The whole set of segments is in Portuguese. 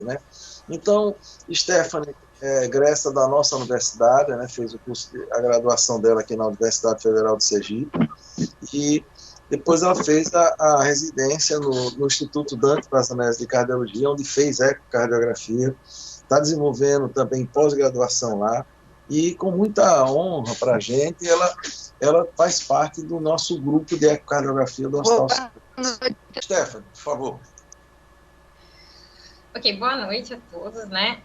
né? Então, Stephanie é egressa da nossa universidade, né? Fez o curso a graduação dela aqui na Universidade Federal de Sergipe, e depois ela fez a residência no Instituto Dante Brasanese de Cardiologia, onde fez ecocardiografia, está desenvolvendo também pós-graduação lá, e com muita honra para a gente, ela faz parte do nosso grupo de ecocardiografia do Hospital. Boa noite. Stephanie, por favor. Ok, boa noite a todos, né?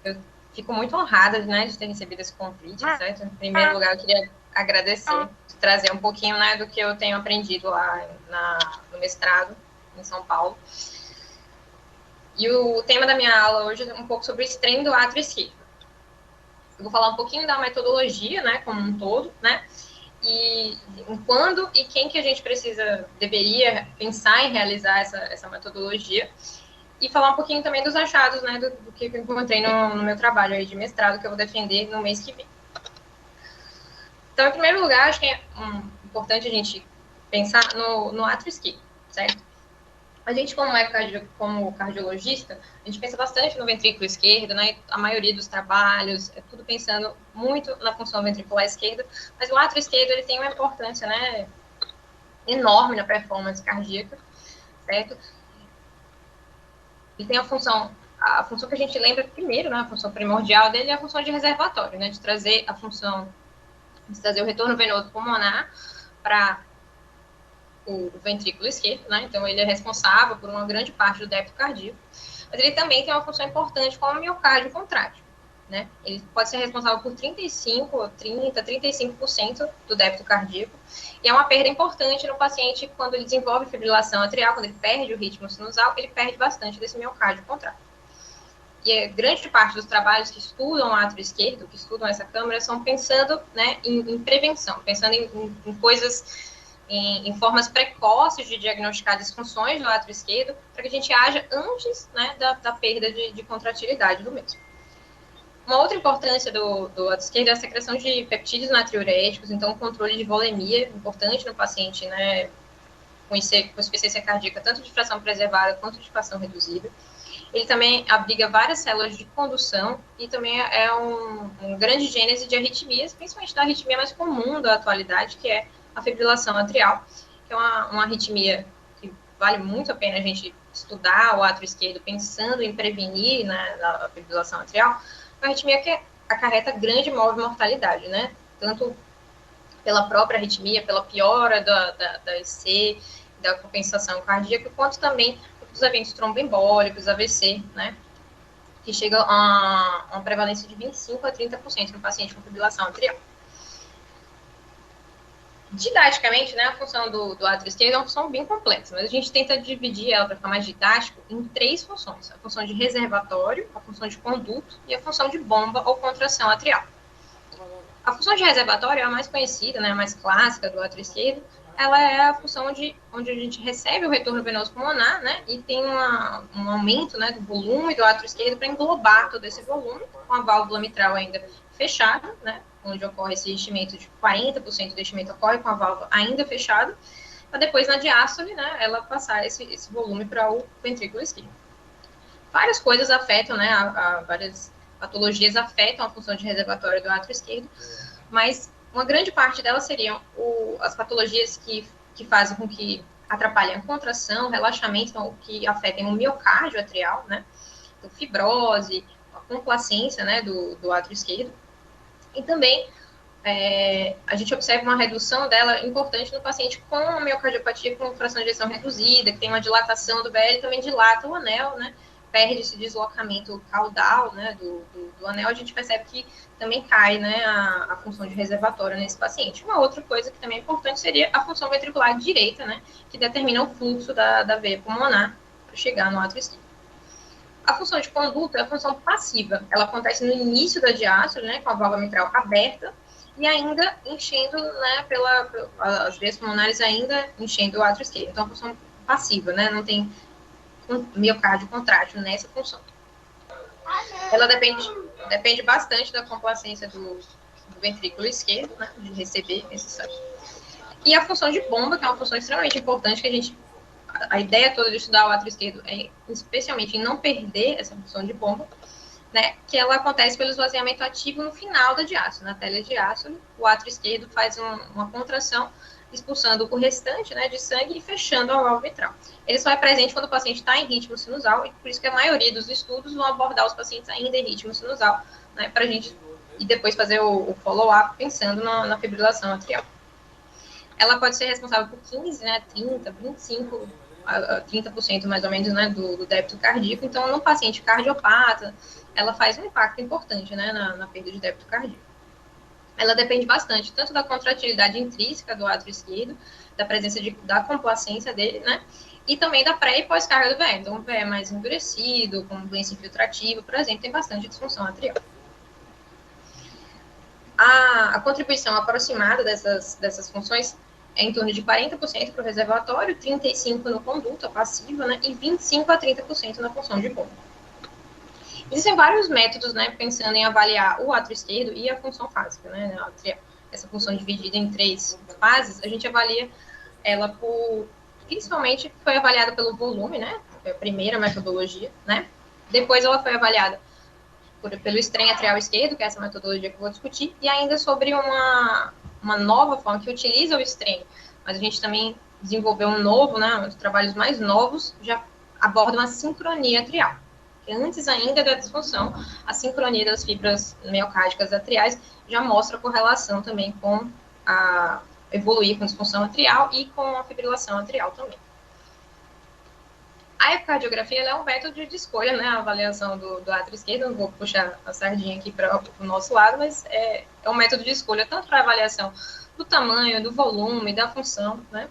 Eu fico muito honrada, né, de ter recebido esse convite, certo? Em primeiro lugar, eu queria agradecer, trazer um pouquinho, né, do que eu tenho aprendido lá no mestrado em São Paulo. E o tema da minha aula hoje é um pouco sobre o strain do átrio esquerdo. Eu vou falar um pouquinho da metodologia, né, como um todo, né? E quando e quem que a gente deveria pensar em realizar essa metodologia, e falar um pouquinho também dos achados, né, do que eu encontrei no meu trabalho aí de mestrado, que eu vou defender no mês que vem. Então, em primeiro lugar, acho que é importante a gente pensar no átrio esquerdo, certo? A gente, como cardiologista, a gente pensa bastante no ventrículo esquerdo, né? A maioria dos trabalhos, é tudo pensando muito na função ventricular esquerda, mas o átrio esquerdo, ele tem uma importância, né, enorme na performance cardíaca, certo? Ele tem a função que a gente lembra primeiro, né, a função primordial dele é a função de reservatório, né, de trazer o retorno venoso pulmonar para o ventrículo esquerdo, né, então ele é responsável por uma grande parte do débito cardíaco, mas ele também tem uma função importante como o miocárdio contrátil, né, ele pode ser responsável por 35% do débito cardíaco, e é uma perda importante no paciente quando ele desenvolve fibrilação atrial, quando ele perde o ritmo sinusal, ele perde bastante desse miocárdio contrátil. E grande parte dos trabalhos que estudam o átrio esquerdo, que estudam essa câmara, são pensando, né, em prevenção, pensando em coisas, em formas precoces de diagnosticar disfunções do átrio esquerdo, para que a gente haja antes, né, da perda de contratilidade do mesmo. Uma outra importância do átrio esquerdo é a secreção de peptídeos natriuréticos, então o controle de volemia, importante no paciente, né, com insuficiência cardíaca, tanto de fração preservada quanto de fração reduzida. Ele também abriga várias células de condução e também é um grande gênese de arritmias, principalmente da arritmia mais comum da atualidade, que é a fibrilação atrial, que é uma arritmia que vale muito a pena a gente estudar o átrio esquerdo pensando em prevenir, né, a fibrilação atrial, uma arritmia que acarreta grande mortalidade, né? Tanto pela própria arritmia, pela piora da EC, da compensação cardíaca, quanto também os eventos tromboembólicos, AVC, né, que chega a uma prevalência de 25% a 30% no paciente com fibrilação atrial. Didaticamente, né, a função do átrio esquerdo é uma função bem complexa, mas a gente tenta dividir ela para ficar mais didático em 3 funções: a função de reservatório, a função de conduto e a função de bomba ou contração atrial. A função de reservatório é a mais conhecida, né, a mais clássica do átrio esquerdo. Ela é a função onde a gente recebe o retorno venoso pulmonar, né, e tem um aumento, né, do volume do átrio esquerdo para englobar todo esse volume, com a válvula mitral ainda fechada, né, onde ocorre esse enchimento de 40% do enchimento ocorre com a válvula ainda fechada, para depois na diástole, né, ela passar esse volume para o ventrículo esquerdo. Várias coisas afetam, né, várias patologias afetam a função de reservatório do átrio esquerdo, mas uma grande parte delas seriam as patologias que fazem com que atrapalhem a contração, relaxamento, então, que afetem o miocárdio atrial, né? Então, fibrose, a complacência, né, do átrio esquerdo. E também a gente observa uma redução dela importante no paciente com a miocardiopatia com fração de ejeção reduzida, que tem uma dilatação do BL, também dilata o anel, né? Perde esse deslocamento caudal, né, do anel, a gente percebe que também cai, né, a função de reservatório nesse paciente. Uma outra coisa que também é importante seria a função ventricular direita, né, que determina o fluxo da veia pulmonar para chegar no átrio esquerdo. A função de conduta é a função passiva. Ela acontece no início da diástole, né, com a válvula mitral aberta e ainda enchendo, né, as veias pulmonares ainda enchendo o átrio esquerdo. Então, a função passiva, né, não tem miocárdio contrátil nessa função. Ela depende bastante da complacência do ventrículo esquerdo, né, de receber esse sangue. E a função de bomba, que é uma função extremamente importante que a gente a ideia toda de estudar o átrio esquerdo é especialmente em não perder essa função de bomba, né, que ela acontece pelo esvaziamento ativo no final da diástole, na telediástole. O átrio esquerdo faz uma contração, expulsando o restante, né, de sangue e fechando a válvula mitral. Ele só é presente quando o paciente está em ritmo sinusal, e por isso que a maioria dos estudos vão abordar os pacientes ainda em ritmo sinusal, né, para a gente e depois fazer o follow-up pensando na fibrilação atrial. Ela pode ser responsável por 15, né, 30, 25, 30% mais ou menos, né, do débito cardíaco. Então, no paciente cardiopata, ela faz um impacto importante, né, na perda de débito cardíaco. Ela depende bastante tanto da contratilidade intrínseca do átrio esquerdo, da presença da complacência dele, né, e também da pré- e pós-carga do VE. Então, o VE mais endurecido, com doença infiltrativa, por exemplo, tem bastante disfunção atrial. A contribuição aproximada dessas funções é em torno de 40% para o reservatório, 35% no conduto, a passiva, né, e 25% a 30% na função de bomba. Existem vários métodos, né, pensando em avaliar o átrio esquerdo e a função fásica, né, essa função dividida em 3 fases, a gente avalia ela principalmente foi avaliada pelo volume, né, foi a primeira metodologia, né, depois ela foi avaliada pelo strain atrial esquerdo, que é essa metodologia que eu vou discutir, e ainda sobre uma nova forma que utiliza o strain, mas a gente também desenvolveu um novo, né, os trabalhos mais novos já abordam a sincronia atrial, que antes ainda da disfunção, a sincronia das fibras miocárdicas atriais já mostra correlação também com a evoluir com disfunção atrial e com a fibrilação atrial também. A ecocardiografia é um método de escolha, né? A avaliação do átrio esquerdo, não vou puxar a sardinha aqui para o nosso lado, mas é um método de escolha tanto para avaliação do tamanho, do volume, da função, né?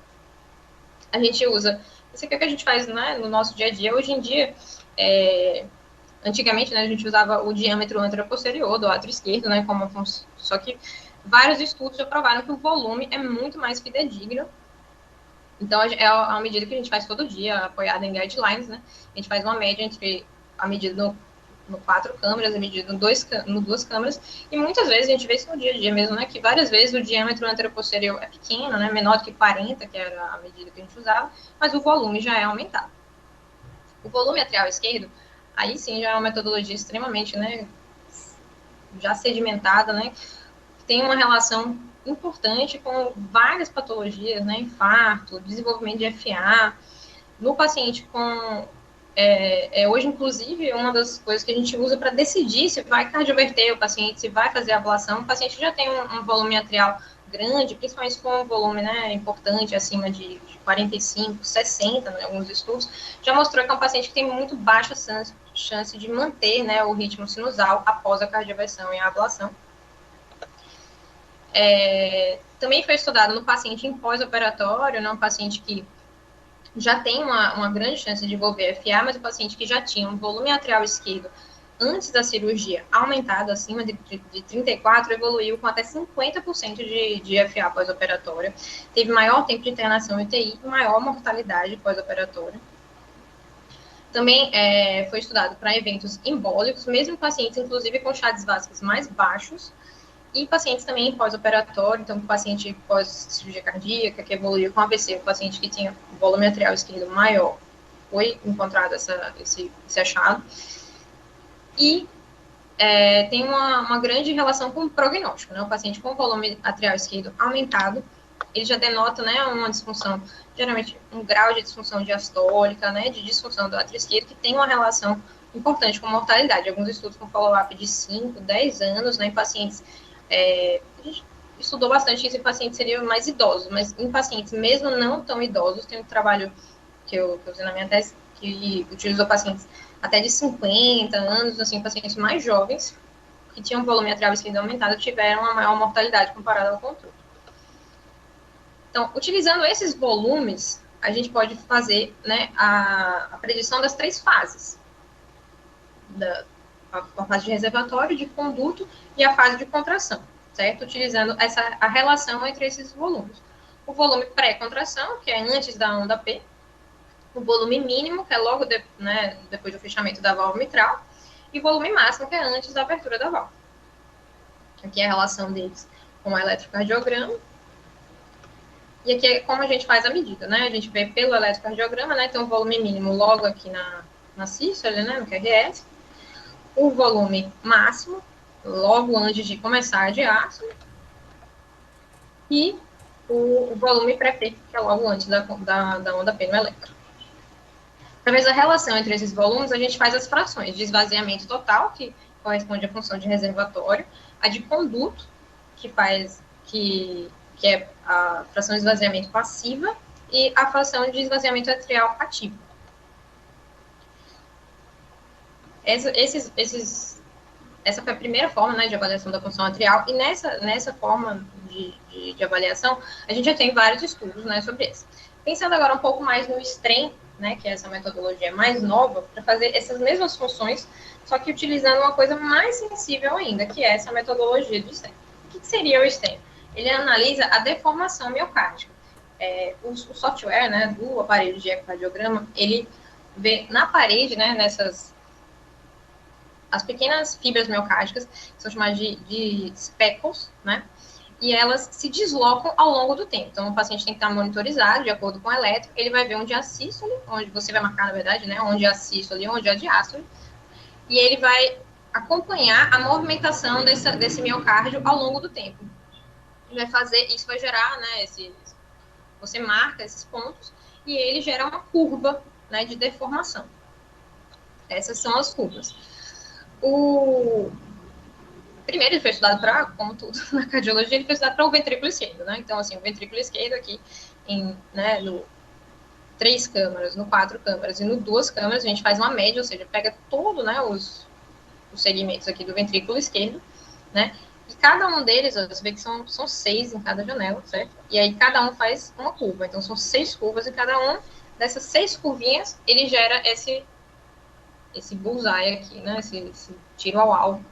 A gente usa, isso aqui é o que a gente faz, né, no nosso dia a dia. Hoje em dia, antigamente, né, a gente usava o diâmetro anteroposterior do átrio esquerdo, né, como função, só que vários estudos já provaram que o volume é muito mais fidedigno. Então, é uma medida que a gente faz todo dia, apoiada em guidelines, né? A gente faz uma média entre a medida no 4 câmeras, a medida no 2 câmeras, e muitas vezes a gente vê isso no dia a dia mesmo, né? Que várias vezes o diâmetro anteroposterior é pequeno, né? Menor do que 40, que era a medida que a gente usava, mas o volume já é aumentado. O volume atrial esquerdo, aí sim já é uma metodologia extremamente, né? Já sedimentada, né? Tem uma relação importante com várias patologias, né, infarto, desenvolvimento de FA. No paciente com... hoje, inclusive, uma das coisas que a gente usa para decidir se vai cardioverter o paciente, se vai fazer a ablação, o paciente já tem um volume atrial grande, principalmente com um volume, né, importante, acima de 45, 60, né, alguns estudos, já mostrou que é um paciente que tem muito baixa chance de manter, né, o ritmo sinusal após a cardioversão e a ablação. Também foi estudado no paciente em pós-operatório, né, um paciente que já tem uma grande chance de desenvolver FA, mas o paciente que já tinha um volume atrial esquerdo antes da cirurgia aumentado, acima de 34, evoluiu com até 50% de FA pós-operatória, teve maior tempo de internação em UTI e maior mortalidade pós-operatória. Também foi estudado para eventos embólicos, mesmo em pacientes, inclusive, com chades vascas mais baixos, e pacientes também pós-operatório, então paciente pós-cirurgia cardíaca, que evoluiu com AVC, o paciente que tinha volume atrial esquerdo maior, foi encontrado esse achado. E tem uma grande relação com o prognóstico, né? O paciente com volume atrial esquerdo aumentado, ele já denota, né, uma disfunção, geralmente um grau de disfunção diastólica, né, de disfunção do átrio esquerdo, que tem uma relação importante com mortalidade. Alguns estudos com follow-up de 5, 10 anos, né, em pacientes a gente estudou bastante isso em pacientes seriam mais idosos, mas em pacientes mesmo não tão idosos, tem um trabalho que eu usei na minha tese, que utilizou pacientes até de 50 anos, assim, pacientes mais jovens, que tinham volume atrial esquerdo aumentado, tiveram uma maior mortalidade comparada ao controle. Então, utilizando esses volumes, a gente pode fazer, né, a predição das 3 fases. A fase de reservatório, de conduto e a fase de contração, certo? Utilizando a relação entre esses volumes. O volume pré-contração, que é antes da onda P, o volume mínimo, que é logo depois do fechamento da válvula mitral, e o volume máximo, que é antes da abertura da válvula. Aqui é a relação deles com o eletrocardiograma. E aqui é como a gente faz a medida, né? A gente vê pelo eletrocardiograma, né? Tem um volume mínimo logo aqui na sístole, né? No QRS. O volume máximo, logo antes de começar a diástole. E o volume pré-pico, que é logo antes da onda P no eletro. Através da relação entre esses volumes, a gente faz as frações de esvaziamento total, que corresponde à função de reservatório, a de conduto, que é a fração de esvaziamento passiva, e a fração de esvaziamento atrial ativo. Essa foi a primeira forma, né, de avaliação da função atrial, e nessa forma de avaliação, a gente já tem vários estudos, né, sobre isso. Pensando agora um pouco mais no STREM, né, que é essa metodologia mais nova, para fazer essas mesmas funções, só que utilizando uma coisa mais sensível ainda, que é essa metodologia do STEM. O que seria o STEM? Ele analisa a deformação miocárdica. O software, né, do aparelho de ecocardiograma, ele vê na parede, né, as pequenas fibras miocárdicas, que são chamadas de speckles, né, e elas se deslocam ao longo do tempo. Então, o paciente tem que estar monitorizado, de acordo com o eletro, ele vai ver onde é a sístole, onde você vai marcar, na verdade, né, onde é a sístole e onde é a diástole, e ele vai acompanhar a movimentação desse miocárdio ao longo do tempo. Ele vai fazer, isso vai gerar, né, você marca esses pontos, e ele gera uma curva, né, de deformação. Essas são as curvas. Primeiro, ele foi estudado para, como tudo na cardiologia, ele foi estudado para o ventrículo esquerdo, né? Então, assim, o ventrículo esquerdo aqui, no 3 câmaras, no 4 câmaras e no 2 câmaras, a gente faz uma média, ou seja, pega todo, né, os segmentos aqui do ventrículo esquerdo, né? E cada um deles, você vê que são 6 em cada janela, certo? E aí cada um faz uma curva. Então, são 6 curvas e cada um dessas 6 curvinhas, ele gera esse bullseye aqui, né? Esse tiro ao alvo.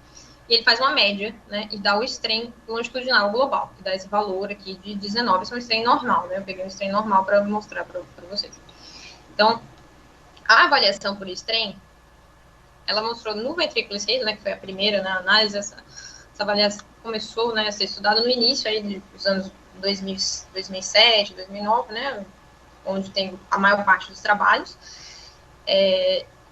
E ele faz uma média, né, e dá o strain longitudinal global, que dá esse valor aqui de 19, esse é um strain normal, né, eu peguei um strain normal para mostrar para vocês. Então, a avaliação por strain, ela mostrou no ventrículo esquerdo, né, que foi a primeira na análise, essa avaliação começou, né, a ser estudada no início aí dos anos 2007, 2009, né, onde tem a maior parte dos trabalhos,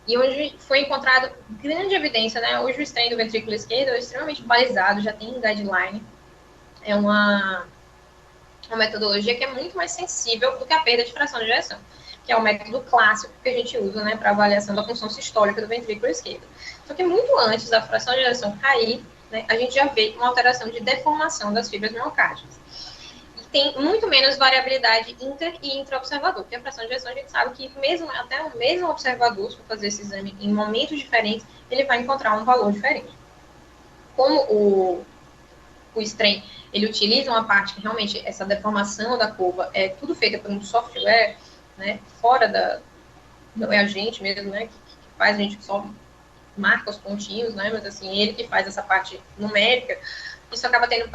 e onde foi encontrado grande evidência, né? Hoje o strain do ventrículo esquerdo é extremamente balizado, já tem guideline. É uma metodologia que é muito mais sensível do que a perda de fração de ejeção, que é o método clássico que a gente usa, né, para avaliação da função sistólica do ventrículo esquerdo. Só que muito antes da fração de ejeção cair, né, a gente já vê uma alteração de deformação das fibras miocárdicas. Tem muito menos variabilidade inter e intra-observador, porque a fração de ejeção a gente sabe que até o mesmo observador, se for fazer esse exame em momentos diferentes, ele vai encontrar um valor diferente. Como o strain, ele utiliza uma parte que realmente essa deformação da curva é tudo feita por um software, né, fora não é a gente mesmo, né, que faz, a gente só marca os pontinhos, né, mas assim, ele que faz essa parte numérica, isso acaba tendo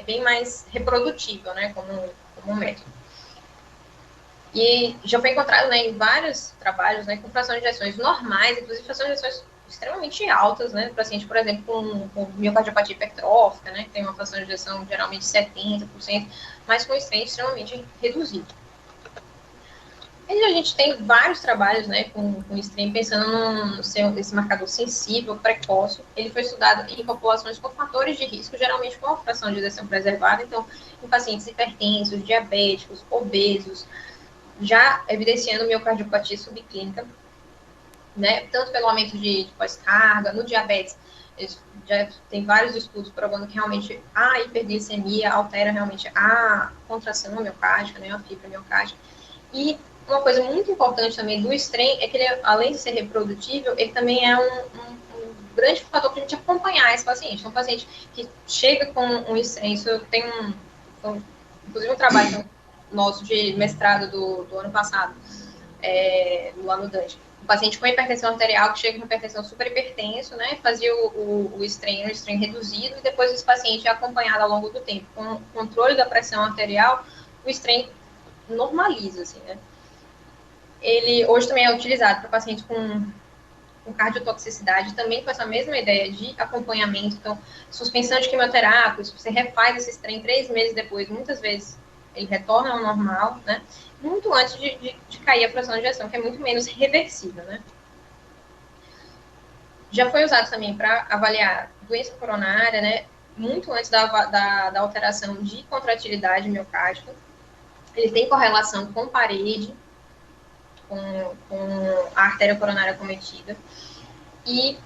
bem mais reprodutível, né, como um método. E já foi encontrado, né, em vários trabalhos, né, com frações de ejeções normais, inclusive frações de ejeções extremamente altas, né, paciente, por exemplo, com miocardiopatia hipertrófica, né, que tem uma fração de ejeção geralmente 70%, mas com strain extremamente reduzido. E a gente tem vários trabalhos, né, com strain, pensando nesse marcador sensível, precoce. Ele foi estudado em populações com fatores de risco, geralmente com a fração de ejeção preservada, então, em pacientes hipertensos, diabéticos, obesos, já evidenciando miocardiopatia subclínica, né, tanto pelo aumento de pós-carga, no diabetes, já tem vários estudos provando que realmente a hiperglicemia altera realmente a contração miocárdica, né, a fibra miocárdica. E uma coisa muito importante também do strain é que ele, além de ser reprodutível, ele também é um grande fator para a gente acompanhar esse paciente. Então, um paciente que chega com um strain, isso tem inclusive um trabalho nosso de mestrado do ano passado, no ano Dante. Um paciente com hipertensão arterial que chega com hipertensão super hipertenso, né, fazia o strain reduzido, e depois esse paciente é acompanhado ao longo do tempo. Com o controle da pressão arterial, o strain normaliza, assim, né. Ele hoje também é utilizado para pacientes com cardiotoxicidade, também com essa mesma ideia de acompanhamento. Então, suspensão de quimioterápicos, você refaz esse strain 3 meses depois, muitas vezes ele retorna ao normal, né? Muito antes de cair a fração de ejeção, que é muito menos reversível, né? Já foi usado também para avaliar doença coronária, né? Muito antes da alteração de contratilidade miocárdica. Ele tem correlação com parede, com a artéria coronária acometida. E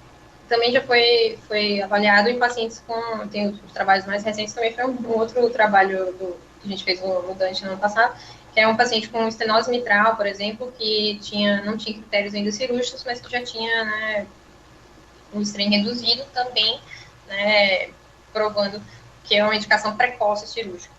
também já foi avaliado em pacientes com... Tem os trabalhos mais recentes, também foi um outro trabalho que a gente fez no Dante no ano passado, que é um paciente com estenose mitral, por exemplo, que não tinha critérios ainda cirúrgicos, mas que já tinha, né, um strain reduzido também, né, provando que é uma indicação precoce cirúrgica.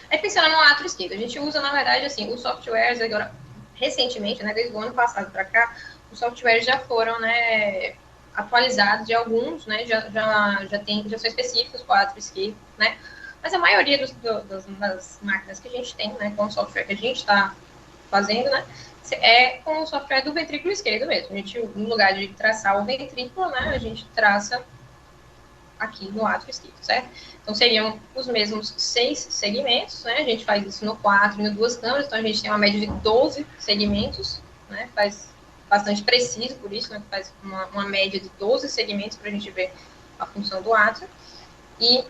Aí, pensando no átrio esquerdo, a gente usa, na verdade, assim, os softwares agora, recentemente, né, desde o ano passado para cá, os softwares já foram, né, atualizados de alguns, né, já são específicos para o átrio esquerdo, né, mas a maioria das máquinas que a gente tem, né, com o software que a gente está fazendo, né, é com o software do ventrículo esquerdo mesmo. A gente, no lugar de traçar o ventrículo, né, a gente traça aqui no átrio esquerdo, certo? Então, seriam os mesmos 6 segmentos, né? A gente faz isso no 4 e no 2 câmeras, então a gente tem uma média de 12 segmentos, né? Faz bastante preciso por isso, né? Faz uma média de 12 segmentos para a gente ver a função do átrio. E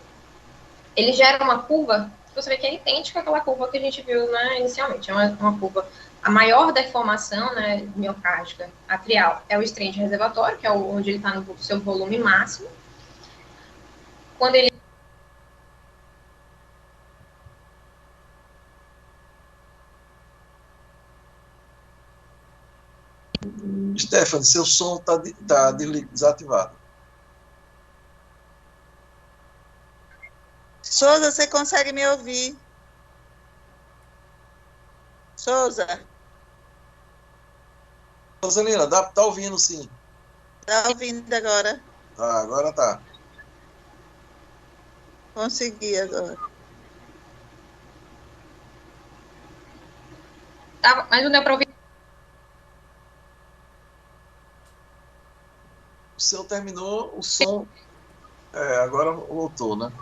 ele gera uma curva, você vê que é idêntica àquela curva que a gente viu, né, inicialmente. É uma curva, a maior deformação, né, miocárdica atrial é o strain de reservatório, que é onde ele está no seu volume máximo. Quando ele Stephanie, seu som tá desativado. Souza, você consegue me ouvir? Souza, Rosalina, tá ouvindo sim. tá ouvindo agora? Tá, agora tá. Consegui agora. Tá, mas não deu para ouvir. O seu terminou, o som agora voltou, né?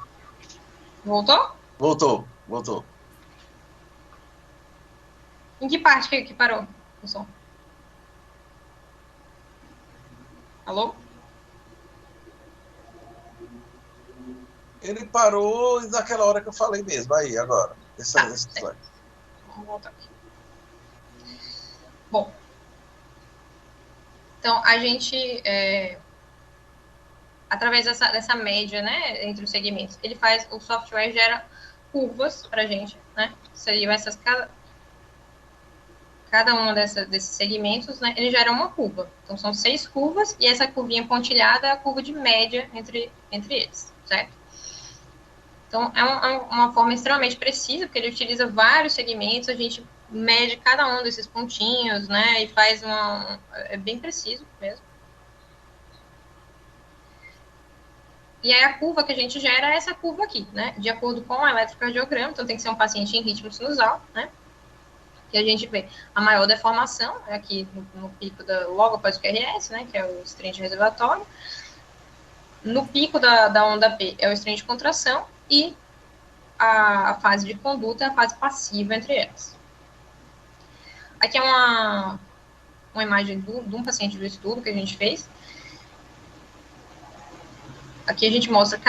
Voltou? Voltou. Em que parte que parou o som? Alô? Ele parou naquela hora que eu falei mesmo. Aí, agora. Esse slide. Vamos voltar aqui. Bom. Então, a gente, através dessa média, né, entre os segmentos, o software gera curvas para a gente, né? Seriam cada um desses segmentos, né, ele gera uma curva. Então, são 6 curvas, e essa curvinha pontilhada é a curva de média entre eles, certo? Então, é uma forma extremamente precisa, porque ele utiliza vários segmentos, a gente mede cada um desses pontinhos, né, e faz é bem preciso mesmo. E aí a curva que a gente gera é essa curva aqui, né, de acordo com o eletrocardiograma, então tem que ser um paciente em ritmo sinusal, né, que a gente vê a maior deformação, aqui no pico logo após o QRS, né, que é o strain de reservatório, no pico da onda P é o strain de contração, e a fase de conduta é a fase passiva entre elas. Aqui é uma imagem de um paciente do estudo que a gente fez. Aqui a gente mostra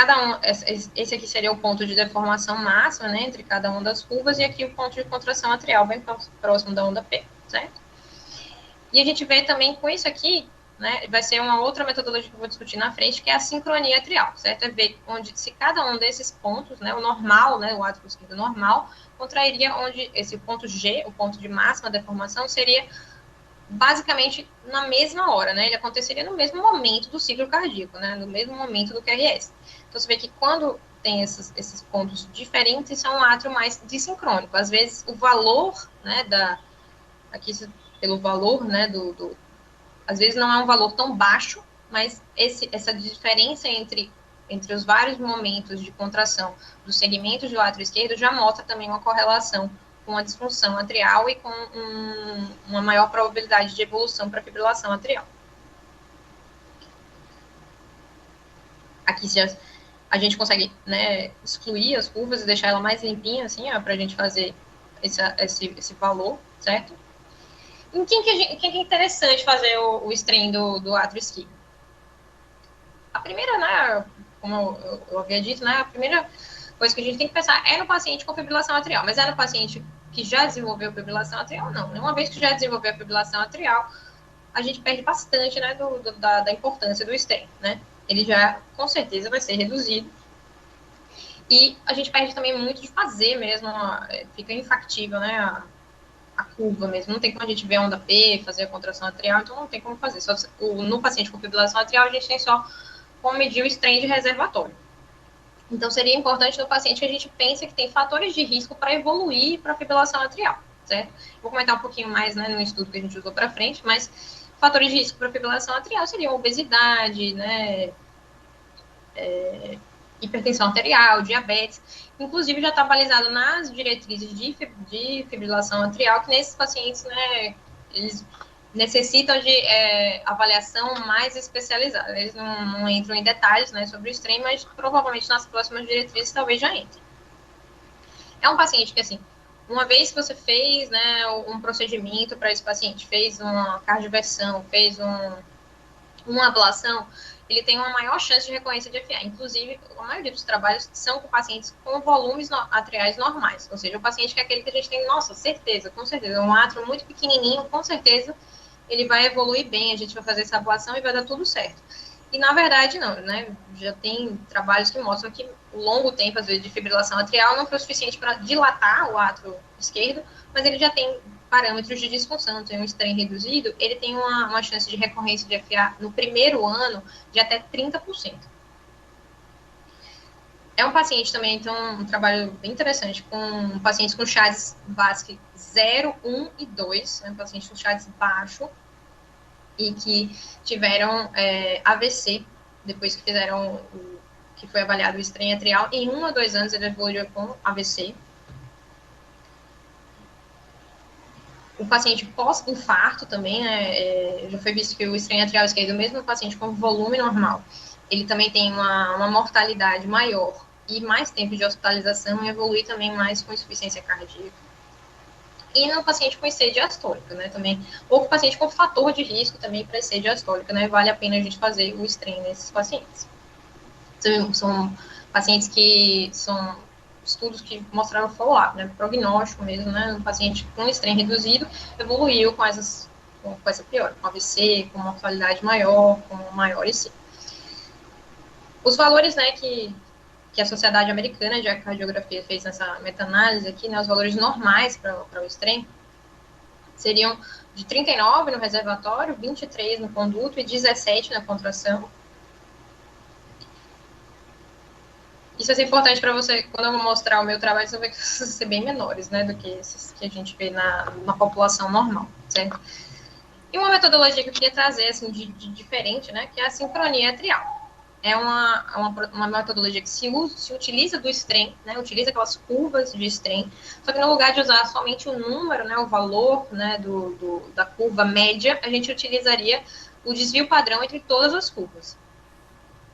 esse aqui seria o ponto de deformação máxima, né, entre cada uma das curvas, e aqui o ponto de contração atrial, bem próximo da onda P, certo? E a gente vê também com isso aqui, né, vai ser uma outra metodologia que eu vou discutir na frente, que é a sincronia atrial, certo? É ver se cada um desses pontos, né, o normal, né, o átrio esquerdo normal, contrairia onde esse ponto G, o ponto de máxima deformação, seria basicamente na mesma hora, né? Ele aconteceria no mesmo momento do ciclo cardíaco, né? No mesmo momento do QRS. Então, você vê que quando tem esses pontos diferentes, isso é um átrio mais dissincrônico. Às vezes, o valor, né, aqui pelo valor, né, às vezes não é um valor tão baixo, mas essa diferença entre os vários momentos de contração dos segmentos do átrio esquerdo já mostra também uma correlação com a disfunção atrial e com uma maior probabilidade de evolução para fibrilação atrial. Aqui a gente consegue, né, excluir as curvas e deixar ela mais limpinha, assim, para a gente fazer esse valor, certo? Em quem que é interessante fazer o strain do átrio esquerdo? A primeira, né, como eu havia dito, né, a primeira coisa que a gente tem que pensar é no paciente com fibrilação atrial, mas é no paciente que já desenvolveu fibrilação atrial? Não. Uma vez que já desenvolveu a fibrilação atrial, a gente perde bastante, né, da importância do strain, né? Ele já, com certeza, vai ser reduzido. E a gente perde também muito de fazer mesmo, fica infactível, né, a curva mesmo. Não tem como a gente ver a onda P, fazer a contração atrial, então não tem como fazer. No paciente com fibrilação atrial, a gente tem só como medir o strain de reservatório. Então, seria importante no paciente que a gente pense que tem fatores de risco para evoluir para a fibrilação atrial, certo? Vou comentar um pouquinho mais, né, no estudo que a gente usou para frente, mas fatores de risco para fibrilação atrial seriam obesidade, né, hipertensão arterial, diabetes. Inclusive, já está balizado nas diretrizes de fibrilação atrial que nesses pacientes, né, eles necessitam de avaliação mais especializada. Eles não entram em detalhes, né, sobre o strain, mas provavelmente nas próximas diretrizes talvez já entre. É um paciente que, assim, uma vez que você fez, né, um procedimento para esse paciente, fez uma cardioversão, fez uma ablação, ele tem uma maior chance de recorrência de FA. Inclusive, a maioria dos trabalhos são com pacientes com volumes atriais normais. Ou seja, o paciente que é aquele que a gente tem, nossa, certeza, com certeza, um átrio muito pequenininho, com certeza, ele vai evoluir bem, a gente vai fazer essa ablação e vai dar tudo certo. E, na verdade, não, né? Já tem trabalhos que mostram que o longo tempo, às vezes, de fibrilação atrial não foi o suficiente para dilatar o átrio esquerdo, mas ele já tem parâmetros de disfunção, tem um strain reduzido, ele tem uma chance de recorrência de FA no primeiro ano de até 30%. É um paciente também, então, um trabalho bem interessante com pacientes com CHADS VASC 0, 1 e 2, né, pacientes com CHADS baixo e que tiveram AVC depois que fizeram que foi avaliado o strain atrial. Em 1 a 2 anos ele evoluiu com AVC. O paciente pós-infarto também, né, já foi visto que o strain atrial esquerdo, mesmo o paciente com volume normal, ele também tem uma mortalidade maior e mais tempo de hospitalização e evolui também mais com insuficiência cardíaca. E no paciente com IC diastólica, né, também, ou com paciente com fator de risco também para IC diastólica, né, vale a pena a gente fazer o strain nesses pacientes. São pacientes que são estudos que mostraram follow-up, né, prognóstico mesmo, né, um paciente com strain reduzido evoluiu com essa pior, com AVC, com mortalidade maior, com maior IC. Os valores, né, que a Sociedade Americana de Cardiografia fez nessa meta-análise aqui, né, os valores normais para o strain seriam de 39 no reservatório, 23 no conduto e 17 na contração. Isso é importante para você, quando eu vou mostrar o meu trabalho, você vai ver que vão ser bem menores, né, do que esses que a gente vê na população normal, certo? E uma metodologia que eu queria trazer, assim, de diferente, né, que é a sincronia atrial. É uma metodologia que se utiliza do strain, né, utiliza aquelas curvas de strain, só que no lugar de usar somente o número, né, o valor, né, da curva média, a gente utilizaria o desvio padrão entre todas as curvas.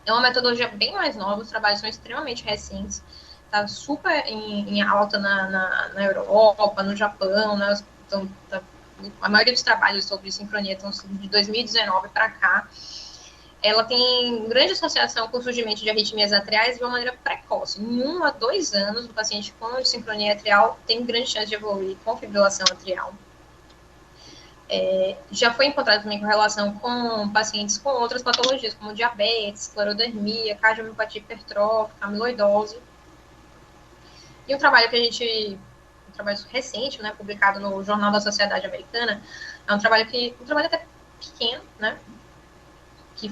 É uma metodologia bem mais nova, os trabalhos são extremamente recentes, está super em alta na Europa, no Japão, né, a maioria dos trabalhos sobre sincronia estão de 2019 para cá. Ela tem grande associação com o surgimento de arritmias atriais de uma maneira precoce. Em 1 a 2 anos, o paciente com sincronia atrial tem grande chance de evoluir com fibrilação atrial. Já foi encontrado também com relação com pacientes com outras patologias, como diabetes, esclerodermia, cardiomiopatia hipertrófica, amiloidose. E um trabalho um trabalho recente, né, publicado no Jornal da Sociedade Americana, é um trabalho até pequeno, né, que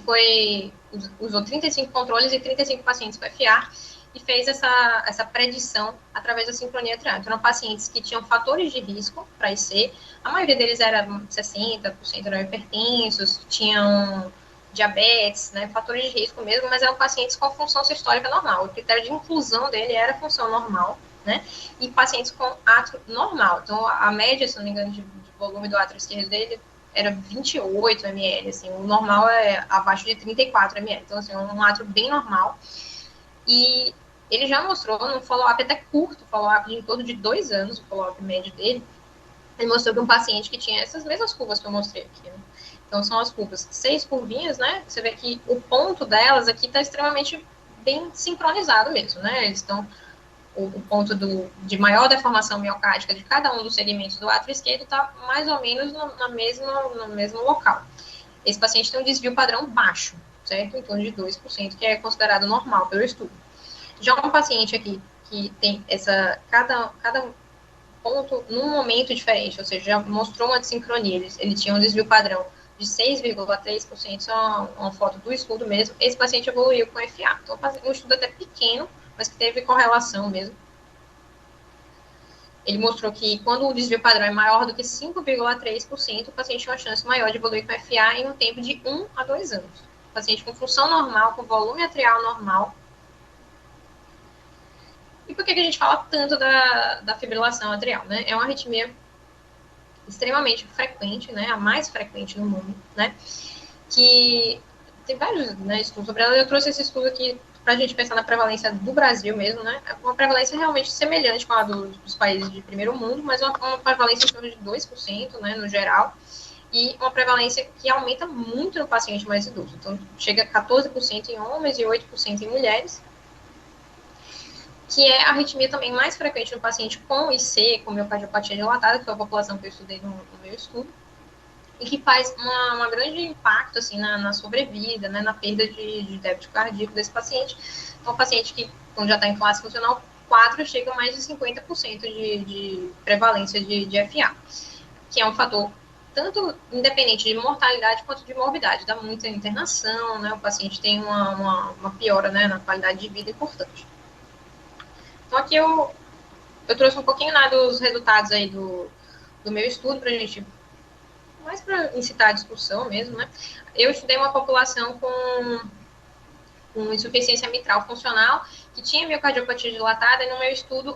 usou 35 controles e 35 pacientes com FA e fez essa predição através da sincronia atrial. Então, eram pacientes que tinham fatores de risco para IC, a maioria deles era 60% eram hipertensos, tinham diabetes, né, fatores de risco mesmo, mas eram pacientes com função sistólica normal. O critério de inclusão dele era a função normal, né, e pacientes com átrio normal. Então, a média, se não me engano, de volume do átrio esquerdo dele era 28 ml, assim, o normal é abaixo de 34 ml, então, assim, um átrio bem normal. E ele já mostrou, num follow-up até curto, follow-up de em torno de 2 anos, o follow-up médio dele, ele mostrou que um paciente que tinha essas mesmas curvas que eu mostrei aqui, né? Então, são as curvas, 6 curvinhas, né? Você vê que o ponto delas aqui está extremamente bem sincronizado mesmo, né? Eles estão, o ponto de maior deformação miocárdica de cada um dos segmentos do átrio esquerdo está mais ou menos no mesmo local. Esse paciente tem um desvio padrão baixo, certo? Em torno de 2%, que é considerado normal pelo estudo. Já um paciente aqui que tem cada ponto num momento diferente, ou seja, já mostrou uma desincronia, ele tinha um desvio padrão de 6,3%, isso é uma foto do estudo mesmo, esse paciente evoluiu com FA. Então, um estudo até pequeno, mas que teve correlação mesmo. Ele mostrou que quando o desvio padrão é maior do que 5,3%, o paciente tem uma chance maior de evoluir com FA em um tempo de 1 a 2 anos. O paciente com função normal, com volume atrial normal. E por que a gente fala tanto da fibrilação atrial, né? É uma arritmia extremamente frequente, né? A mais frequente no mundo, né? Que tem vários, né, estudos sobre ela. Eu trouxe esse estudo aqui para a gente pensar na prevalência do Brasil mesmo, né? Uma prevalência realmente semelhante com a dos países de primeiro mundo, mas uma prevalência em torno de 2%, né, no geral, e uma prevalência que aumenta muito no paciente mais idoso. Então, chega a 14% em homens e 8% em mulheres, que é a arritmia também mais frequente no paciente com IC, com miocardiopatia dilatada, que foi a população que eu estudei no meu estudo, e que faz um grande impacto, assim, na sobrevida, né, na perda de débito cardíaco desse paciente. Então, o paciente que, quando já está em classe funcional 4, chega a mais de 50% de prevalência de FA, que é um fator tanto independente de mortalidade quanto de morbidade, dá muita internação, né, o paciente tem uma piora, né, na qualidade de vida importante. Então, aqui eu trouxe um pouquinho, né, dos resultados aí do meu estudo, para a gente, mais para incitar a discussão mesmo, né? Eu estudei uma população com insuficiência mitral funcional, que tinha miocardiopatia dilatada, e no meu estudo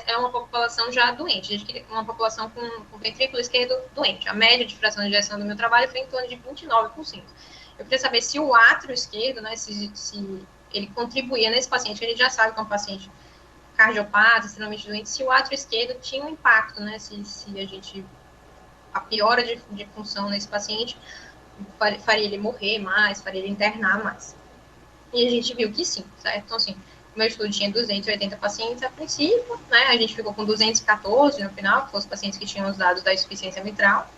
é uma população já doente, uma população com ventrículo esquerdo doente. A média de fração de ejeção do meu trabalho foi em torno de 29%. Eu queria saber se o átrio esquerdo, né, se ele contribuía nesse paciente, ele já sabe que é um paciente cardiopata, extremamente doente, se o átrio esquerdo tinha um impacto, né, se a piora de função nesse paciente faria ele morrer mais, faria ele internar mais. E a gente viu que sim, certo? Então, assim, o meu estudo tinha 280 pacientes a princípio, né, a gente ficou com 214 no final, que foram os pacientes que tinham os dados da insuficiência mitral.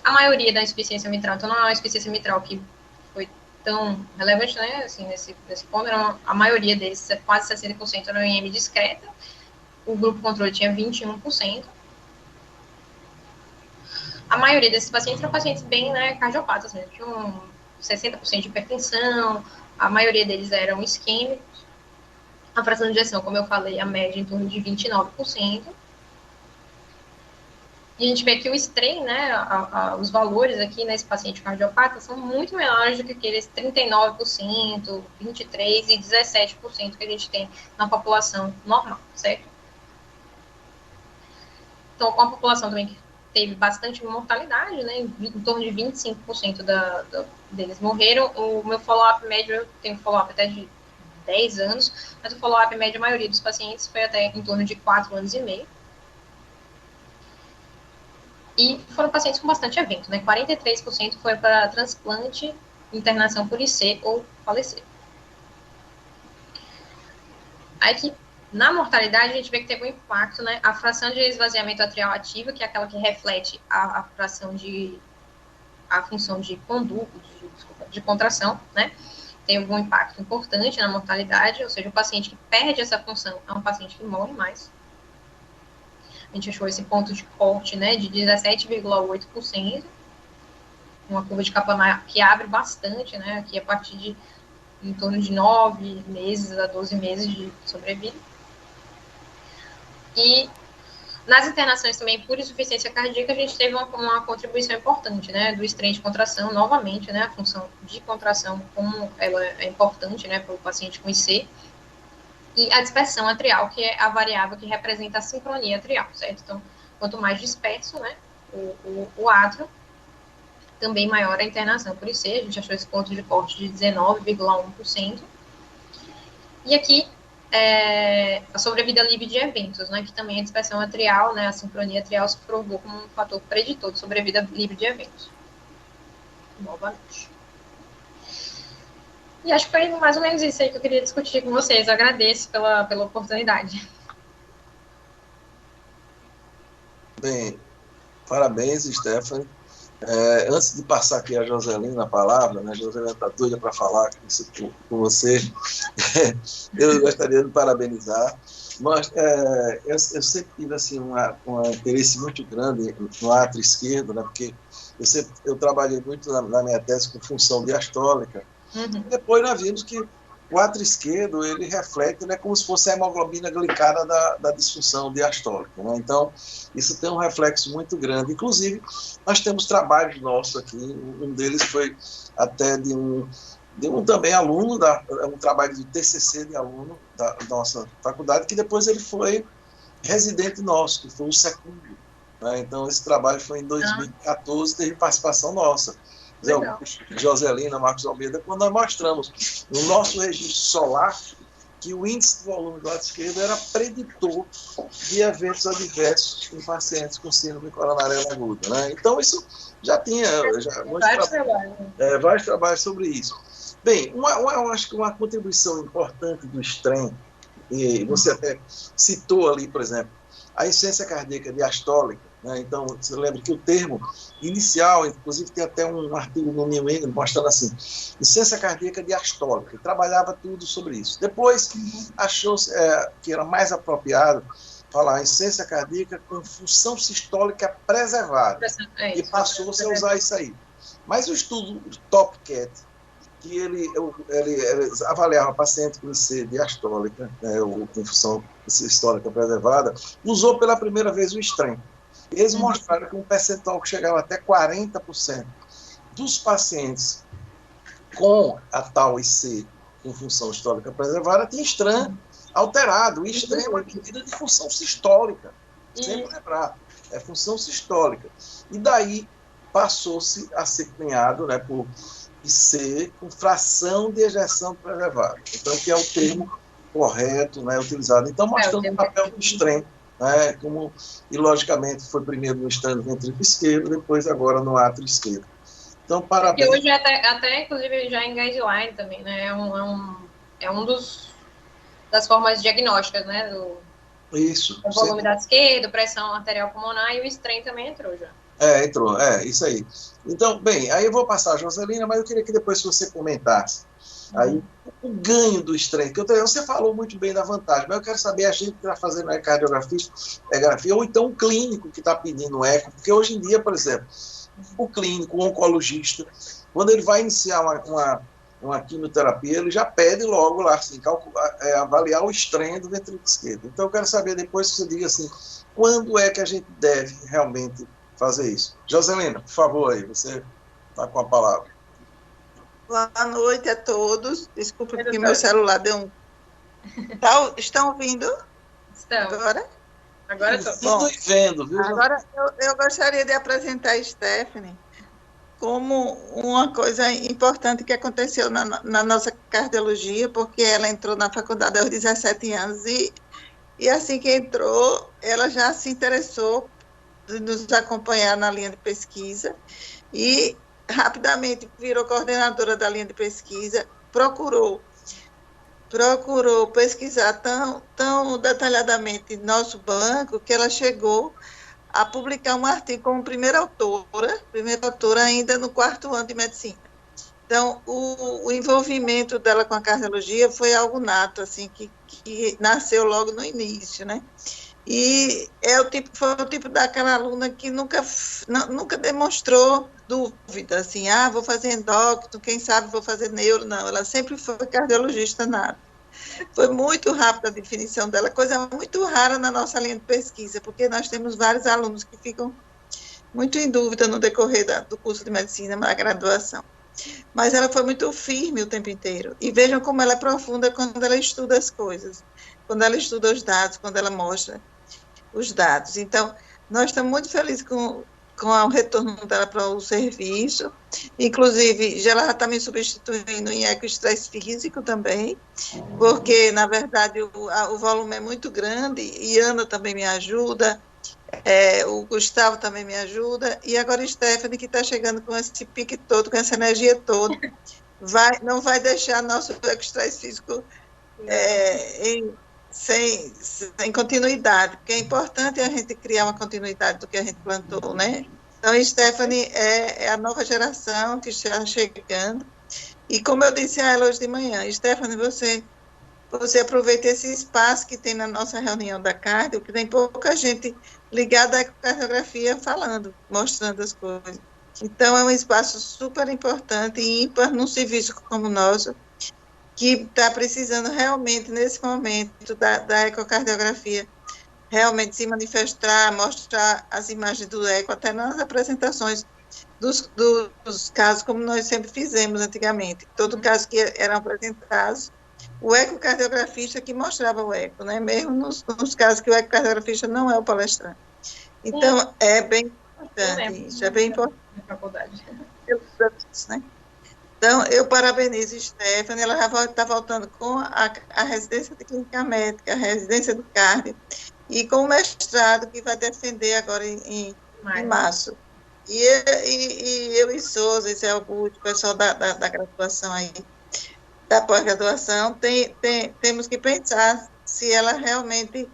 A maioria da insuficiência mitral, então não é uma insuficiência mitral que foi tão relevante, né, assim, nesse ponto, a maioria deles, quase 60%, eram em M discreta, o grupo controle tinha 21%. A maioria desses pacientes eram pacientes bem, né, cardiopatas mesmo, tinham 60% de hipertensão, a maioria deles eram isquêmicos, a fração de ejeção, como eu falei, a média em torno de 29%. E a gente vê que o strain, né, os valores aqui nesse paciente cardiopata são muito menores do que aqueles 39%, 23% e 17% que a gente tem na população normal, certo? Então, uma população também que teve bastante mortalidade, né, em torno de 25% deles morreram. O meu follow-up médio, eu tenho follow-up até de 10 anos, mas o follow-up médio, a maioria dos pacientes foi até em torno de 4 anos e meio. E foram pacientes com bastante evento, né? 43% foi para transplante, internação por IC ou falecer. Aí que, na mortalidade, a gente vê que teve um impacto, né? A fração de esvaziamento atrial ativa, que é aquela que reflete a função de conduto, de contração, né? Tem um impacto importante na mortalidade, ou seja, o paciente que perde essa função é um paciente que morre mais. A gente achou esse ponto de corte, né, de 17,8%, uma curva de Kaplan-Meier que abre bastante, né, aqui a partir de em torno de 9 meses a 12 meses de sobrevida. E nas internações também por insuficiência cardíaca, a gente teve uma contribuição importante, né, do strain de contração, novamente, né, a função de contração, como ela é importante, né, para o paciente com IC, e a dispersão atrial, que é a variável que representa a sincronia atrial, certo? Então, quanto mais disperso, né, o átrio, também maior a internação por IC, a gente achou esse ponto de corte de 19,1%. E aqui, a sobrevida livre de eventos, né, que também a dispersão atrial, né, a sincronia atrial se provou como um fator preditor de sobrevida livre de eventos. Novamente. E acho que foi mais ou menos isso aí que eu queria discutir com vocês. Eu agradeço pela oportunidade. Bem, parabéns, Stephanie. Antes de passar aqui a Joselina a palavra, né, a Joselina está doida para falar isso com você, eu gostaria de parabenizar, mas eu sempre tive assim, um interesse muito grande no átrio esquerdo, né, porque eu trabalhei muito na minha tese com função diastólica. Depois nós vimos que o átrio esquerdo, ele reflete, né, como se fosse a hemoglobina glicada da disfunção diastólica, né? Então, isso tem um reflexo muito grande. Inclusive, nós temos trabalhos nossos aqui, um deles foi até de um também aluno, um trabalho de TCC de aluno da nossa faculdade, que depois ele foi residente nosso, que foi o Secúndio, né? Então, esse trabalho foi em 2014, teve participação nossa. Zé Augusto, Joselina, Marcos Almeida, quando nós mostramos no nosso registro solar que o índice de volume do lado esquerdo era preditor de eventos adversos em pacientes com síndrome coronariana aguda, né? Então, isso já tinha vários trabalhos sobre isso. Bem, eu acho que uma contribuição importante do STREM, e você até citou ali, por exemplo, a insuficiência cardíaca diastólica, né? Então, você lembra que o termo inicial, inclusive tem até um artigo no New England mostrando assim, insuficiência cardíaca diastólica, e trabalhava tudo sobre isso. Depois, achou-se que era mais apropriado falar insuficiência cardíaca com função sistólica preservada, e passou-se a usar isso aí. Mas o estudo Topcat, que ele avaliava paciente com IC diastólica, né, ou com função sistólica preservada, usou pela primeira vez o STREM. Eles mostraram que um percentual que chegava até 40% dos pacientes com a tal IC com função sistólica preservada tinha STREM alterado. O STREM é uma medida de função sistólica, sempre lembrar, é função sistólica. E daí passou-se a ser cunhado, né, por IC com fração de ejeção preservada. Então, que é o termo correto, né, utilizado. Então, mostrando o papel do STREM, né, e logicamente foi primeiro no estando ventrículo esquerdo, depois agora no átrio esquerdo. Então, parabéns. E hoje até inclusive já em guideline também, né, é um das formas diagnósticas, né, Isso. O volume da esquerda, pressão arterial pulmonar, e o STREM também entrou já. Entrou, isso aí. Então, bem, aí eu vou passar a Joselina, mas eu queria que depois você comentasse aí o ganho do STREM, que você falou muito bem da vantagem, mas eu quero saber a gente que está fazendo ecografia, ou então o clínico que está pedindo eco, porque hoje em dia, por exemplo, o clínico, o oncologista, quando ele vai iniciar uma quimioterapia, ele já pede logo lá, assim, avaliar o STREM do ventrículo esquerdo. Então eu quero saber depois que você diga assim, quando é que a gente deve realmente fazer isso? Joselina, por favor, aí, você está com a palavra. Boa noite a todos. Desculpe porque meu celular deu um... Estão ouvindo? Estão. Agora estou. Estou vendo, viu? Agora eu gostaria de apresentar a Stephanie como uma coisa importante que aconteceu na nossa cardiologia, porque ela entrou na faculdade aos 17 anos e assim que entrou, ela já se interessou de nos acompanhar na linha de pesquisa e rapidamente virou coordenadora da linha de pesquisa, procurou pesquisar tão detalhadamente nosso banco que ela chegou a publicar um artigo como primeira autora ainda no 4º ano de medicina. Então, o envolvimento dela com a cardiologia foi algo nato, assim, que nasceu logo no início, né? E foi o tipo daquela aluna que nunca demonstrou dúvida, assim, vou fazer endócrino, quem sabe vou fazer neuro, não. Ela sempre foi cardiologista nata. Foi muito rápida a definição dela, coisa muito rara na nossa linha de pesquisa, porque nós temos vários alunos que ficam muito em dúvida no decorrer do curso de medicina, na graduação. Mas ela foi muito firme o tempo inteiro. E vejam como ela é profunda quando ela estuda as coisas, quando ela estuda os dados, quando ela mostra os dados. Então, nós estamos muito felizes com com o retorno dela para o serviço. Inclusive, ela já está me substituindo em ecoestresse físico também, porque, na verdade, o volume é muito grande, e Ana também me ajuda, o Gustavo também me ajuda, e agora Stephanie, que está chegando com esse pique todo, com essa energia toda, não vai deixar nosso estresse físico sem continuidade, porque é importante a gente criar uma continuidade do que a gente plantou, né? Então, Stephanie é a nova geração que está chegando, e como eu disse a ela hoje de manhã, Stephanie, você aproveita esse espaço que tem na nossa reunião da cardio, que tem pouca gente ligada à ecocardiografia falando, mostrando as coisas. Então, é um espaço super importante e ímpar num serviço como o nosso, que está precisando realmente, nesse momento, da ecocardiografia, realmente se manifestar, mostrar as imagens do eco, até nas apresentações dos casos, como nós sempre fizemos antigamente. Todo caso que eram apresentados, o ecocardiografista que mostrava o eco, né? Mesmo nos casos que o ecocardiografista não é o palestrante. Então, é bem importante, isso é bem importante. Né? Então, eu parabenizo Stephanie, ela já está voltando com a residência de clínica médica, a residência de cardio, e com o mestrado que vai defender agora em março. E eu e Souza, esse Augusto, o pessoal da graduação aí, da pós-graduação, temos que pensar se ela realmente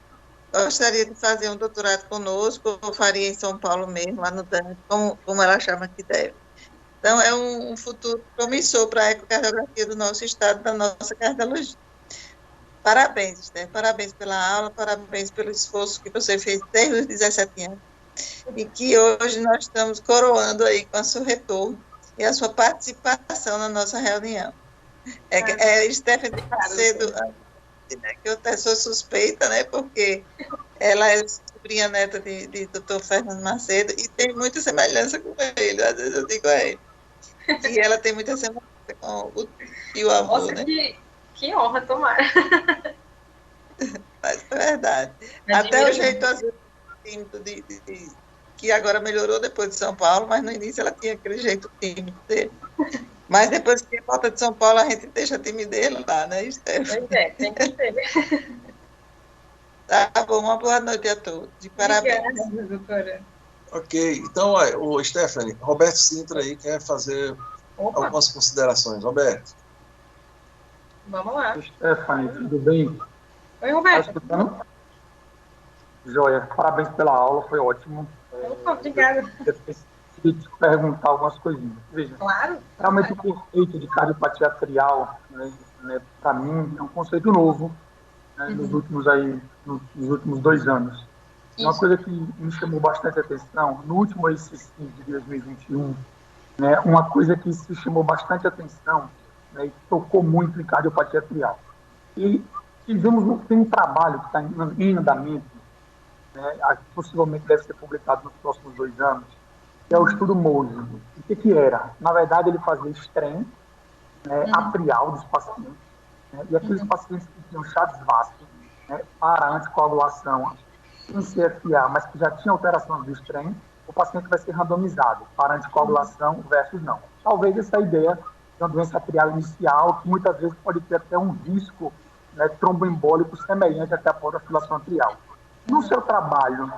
gostaria de fazer um doutorado conosco, ou faria em São Paulo mesmo, lá no Dante, como ela chama que deve. Então, é um futuro promissor para a ecocardiografia do nosso estado, da nossa cardiologia. Parabéns, Esther, parabéns pela aula, parabéns pelo esforço que você fez desde os 17 anos, e que hoje nós estamos coroando aí com o seu retorno e a sua participação na nossa reunião. Stephanie Macedo, né, que eu até sou suspeita, né, porque ela é sobrinha neta de Dr. Fernando Macedo e tem muita semelhança com ele, às vezes eu digo a ele. E ela tem muita semelhança com o avô, Nossa, né? Que honra, tomara. Mas é verdade. Até o jeito às vezes, tímido que agora melhorou depois de São Paulo, mas no início ela tinha aquele jeito tímido dele. Mas depois que volta de São Paulo, a gente deixa a timidez lá, né, Stephanie? Pois tem que ser. Tá bom, uma boa noite a todos. De parabéns. Obrigada, doutora. Ok, então, o Stephanie, Roberto Sintra aí quer fazer algumas considerações. Roberto. Vamos lá. Stephanie, tudo bem? Oi, Roberto. Tá escutando? Joia, parabéns pela aula, foi ótimo. Opa, obrigada. Eu queria te perguntar algumas coisinhas. Veja, Claro. realmente o conceito de cardiopatia atrial, né, para mim, é um conceito novo, né, nos últimos 2 anos. Isso. Uma coisa que me chamou bastante atenção, no último ACC de 2021, né, uma coisa que se chamou bastante atenção, né, e tocou muito em cardiopatia atrial. E tem um trabalho que está em andamento, né, possivelmente deve ser publicado nos próximos 2 anos, que é o estudo MOSE. O que era? Na verdade, ele fazia strain, né, atrial dos pacientes, né, e aqueles pacientes que tinham Chagas-Vasc, né, para anticoagulação em CFA, mas que já tinha alteração do strain, o paciente vai ser randomizado para anticoagulação versus não. Talvez essa ideia de uma doença atrial inicial, que muitas vezes pode ter até um risco, né, tromboembólico semelhante até a fibrilação atrial. No seu trabalho,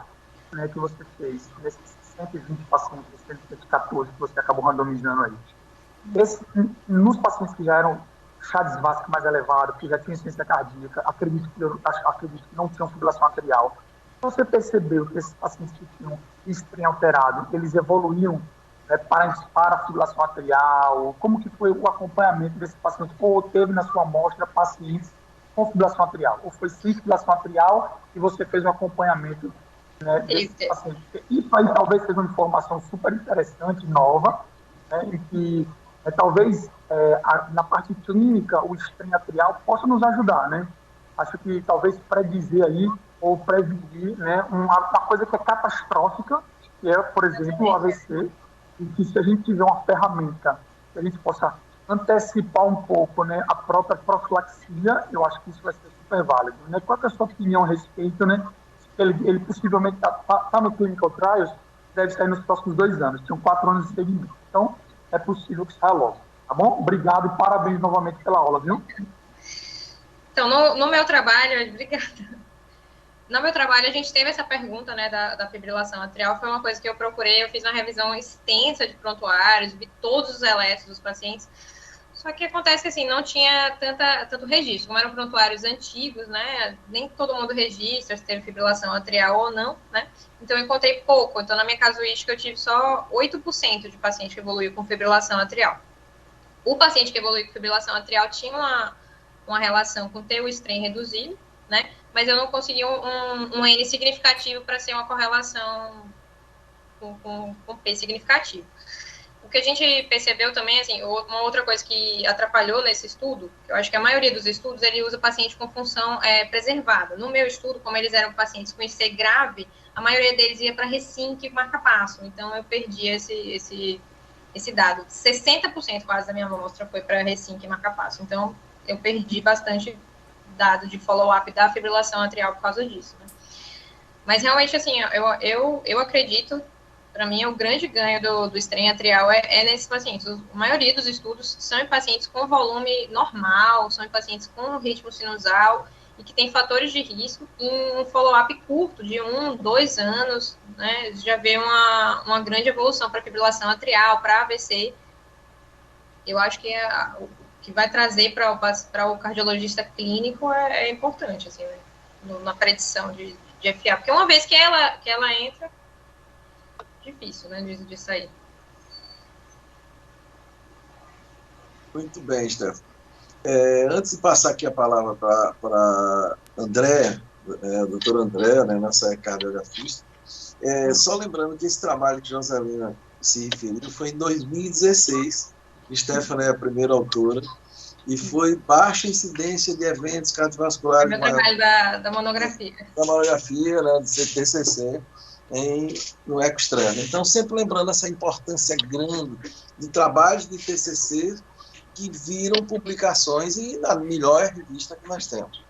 né, que você fez, nesses 120 pacientes, 114 que você acabou randomizando aí, nos pacientes que já eram Chagas-Vasc mais elevado, que já tinham insuficiência cardíaca, acredito que não tinham fibrilação atrial, você percebeu que esses pacientes que tinham strain alterado, eles evoluíam, né, para a fibrilação atrial? Como que foi o acompanhamento desse paciente? Ou teve na sua amostra pacientes com fibrilação atrial? Ou foi sem fibrilação atrial e você fez um acompanhamento, né, desse paciente? Isso aí talvez seja uma informação super interessante, nova, né, e que talvez na parte clínica o strain atrial possa nos ajudar, né? Acho que talvez predizer aí ou prevenir, né, uma coisa que é catastrófica, que é, por exemplo, o AVC, e que se a gente tiver uma ferramenta que a gente possa antecipar um pouco, né, a própria profilaxia, eu acho que isso vai ser super válido, né? Qual é a sua opinião a respeito, né? Ele possivelmente está no clinical trials, deve sair nos próximos 2 anos. Tinham 4 anos de segmento. Então, é possível que saia logo. Tá bom? Obrigado e parabéns novamente pela aula, viu? Então, no meu trabalho, obrigada. No meu trabalho, a gente teve essa pergunta, né, da fibrilação atrial. Foi uma coisa que eu procurei, eu fiz uma revisão extensa de prontuários, vi todos os eletros dos pacientes. Só que acontece que, assim, não tinha tanto registro. Como eram prontuários antigos, né, nem todo mundo registra se teve fibrilação atrial ou não, né. Então, eu encontrei pouco. Então, na minha casuística, eu tive só 8% de paciente que evoluiu com fibrilação atrial. O paciente que evoluiu com fibrilação atrial tinha uma relação com ter o strain reduzido, né? Mas eu não consegui um N significativo para ser uma correlação com P significativo. O que a gente percebeu também, assim, uma outra coisa que atrapalhou nesse estudo, que eu acho que a maioria dos estudos, ele usa paciente com função preservada. No meu estudo, como eles eram pacientes com IC grave, a maioria deles ia para Resync e marca-passo. Então, eu perdi esse dado. 60% quase da minha amostra foi para Resync e marca-passo. Então, eu perdi bastante dado de follow-up da fibrilação atrial por causa disso, né? Mas, realmente, assim, eu acredito, para mim, o grande ganho do strain atrial é nesses pacientes. A maioria dos estudos são em pacientes com volume normal, são em pacientes com ritmo sinusal e que tem fatores de risco em um follow-up curto, de 1, 2 anos, né? Já vê uma grande evolução para fibrilação atrial, para AVC. Eu acho que o que vai trazer para o cardiologista clínico é importante, assim, né? Na predição de FA, porque uma vez que ela entra, difícil, né, de sair. Muito bem, Stefano. Antes de passar aqui a palavra para André, doutor André, né, nossa cardiografista, só lembrando que esse trabalho que Joselina se referiu foi em 2016, Stefano é a primeira autora, e foi baixa incidência de eventos cardiovasculares. É meu trabalho da monografia. Da monografia, né, do CTCC, no eco externo. Então, sempre lembrando essa importância grande de trabalhos de TCC que viram publicações e na melhor revista que nós temos.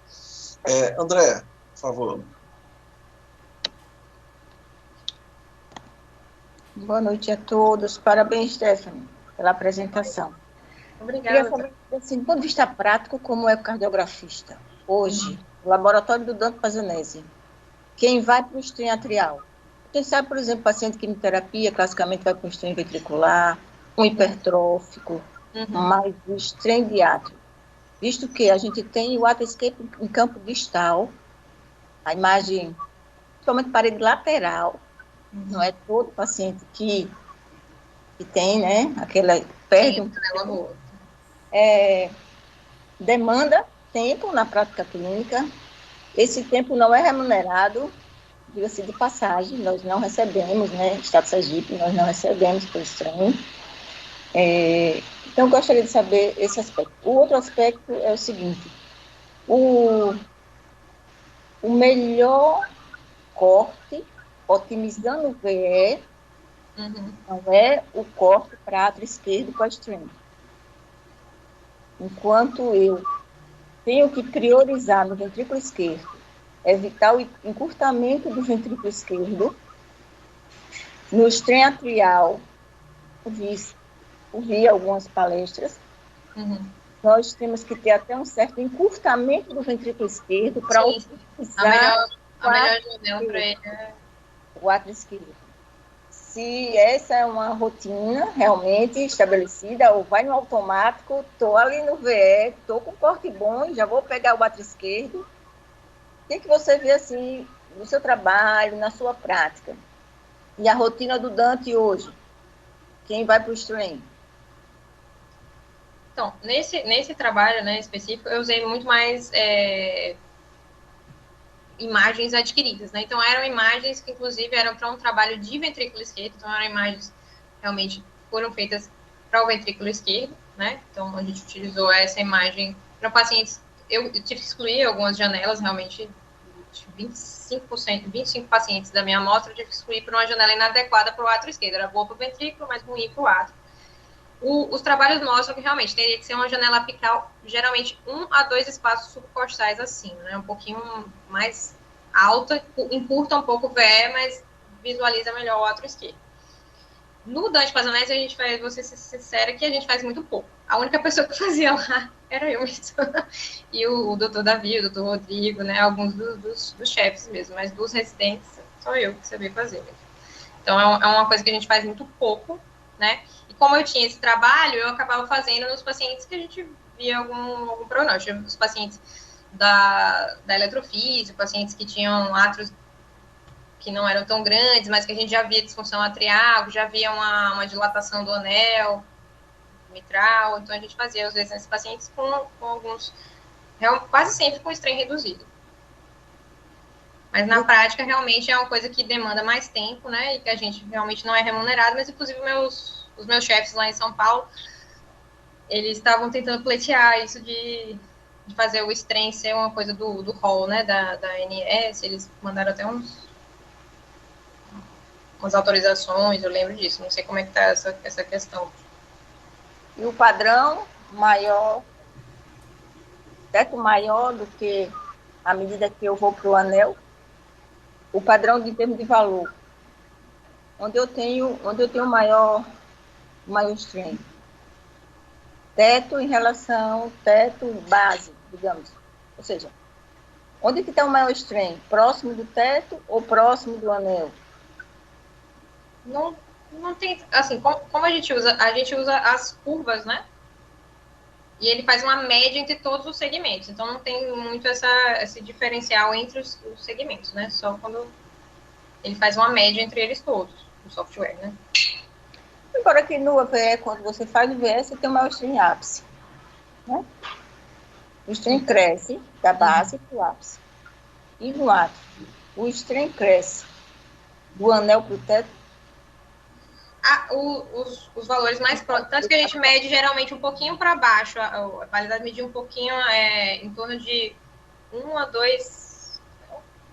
André, por favor. Boa noite a todos. Parabéns, Stephanie, pela apresentação. Obrigada. Queria saber, assim, do ponto de vista prático, como é o cardiografista? Hoje, o laboratório do Dante Pazanese, quem vai para o strain atrial? Quem sabe, por exemplo, paciente de quimioterapia, classicamente vai para um strain ventricular, um hipertrófico, mas o strain de átrio. Visto que a gente tem o AtriEscape em campo distal, a imagem, principalmente parede lateral, não é todo paciente que tem, né, aquela, perde um pouco, demanda tempo na prática clínica, esse tempo não é remunerado, diga-se de passagem, nós não recebemos, né, Estado Sergipe, nós não recebemos por strain. Então, eu gostaria de saber esse aspecto. O outro aspecto é o seguinte, o melhor corte, otimizando o VE, não é o corte para átrio esquerdo com a strain. Enquanto eu tenho que priorizar no ventrículo esquerdo, evitar o encurtamento do ventrículo esquerdo, no strain atrial, ouvi algumas palestras, nós temos que ter até um certo encurtamento do ventrículo esquerdo para otimizar a melhor janela para ele o átrio esquerdo. Se essa é uma rotina realmente estabelecida, ou vai no automático, estou ali no VE, estou com corte bom, já vou pegar o átrio esquerdo. O que você vê assim no seu trabalho, na sua prática? E a rotina do Dante hoje? Quem vai para o strain? Então, nesse trabalho, né, específico, eu usei muito mais imagens adquiridas, né? Então, eram imagens que, inclusive, eram para um trabalho de ventrículo esquerdo, então, eram imagens realmente foram feitas para o ventrículo esquerdo, né? Então, a gente utilizou essa imagem para pacientes. Eu tive que excluir algumas janelas, realmente, 25 pacientes da minha amostra, eu tive que excluir por uma janela inadequada para o átrio esquerdo. Era boa para o ventrículo, mas ruim para o átrio. Os trabalhos mostram que realmente teria que ser uma janela apical, geralmente 1 a 2 espaços subcostais acima, né? Um pouquinho mais alta, encurta um pouco o VE, mas visualiza melhor o átrio esquerdo. No Dante Pazanese, a gente faz, vou ser sincera, que a gente faz muito pouco. A única pessoa que fazia lá era eu mesmo. E o doutor Davi, o doutor Rodrigo, né? Alguns dos chefes mesmo, mas dos residentes, só eu que sabia fazer mesmo. Então, é uma coisa que a gente faz muito pouco, né? E como eu tinha esse trabalho, eu acabava fazendo nos pacientes que a gente via algum prognóstico. Os pacientes da eletrofísica, pacientes que tinham átrios que não eram tão grandes, mas que a gente já via disfunção atrial, já via uma dilatação do anel mitral, então a gente fazia, às vezes, nesses pacientes com alguns, quase sempre com strain reduzido. Mas na prática, realmente, é uma coisa que demanda mais tempo, né, e que a gente realmente não é remunerado, mas, inclusive, os meus chefes lá em São Paulo, eles estavam tentando pleitear isso de fazer o strain ser uma coisa do hall, né, da ANS, eles mandaram até umas autorizações, eu lembro disso, não sei como é que está essa questão. E o padrão maior, teto maior do que à medida que eu vou para o anel, o padrão de termos de valor, onde eu tenho maior strain. Teto em relação, teto base, digamos. Ou seja, onde que está o maior strain? Próximo do teto ou próximo do anel? Não tem, assim, como a gente usa as curvas, né? E ele faz uma média entre todos os segmentos. Então, não tem muito esse diferencial entre os segmentos, né? Só quando ele faz uma média entre eles todos, o software, né? Agora que no AVE, quando você faz o VE, você tem o maior strain ápice, né? O strain cresce da base para o ápice. E no átrio, o strain cresce do anel para o teto. Os valores mais próximos, tanto que a gente mede geralmente um pouquinho para baixo, a validade medir um pouquinho em torno de 1 a 2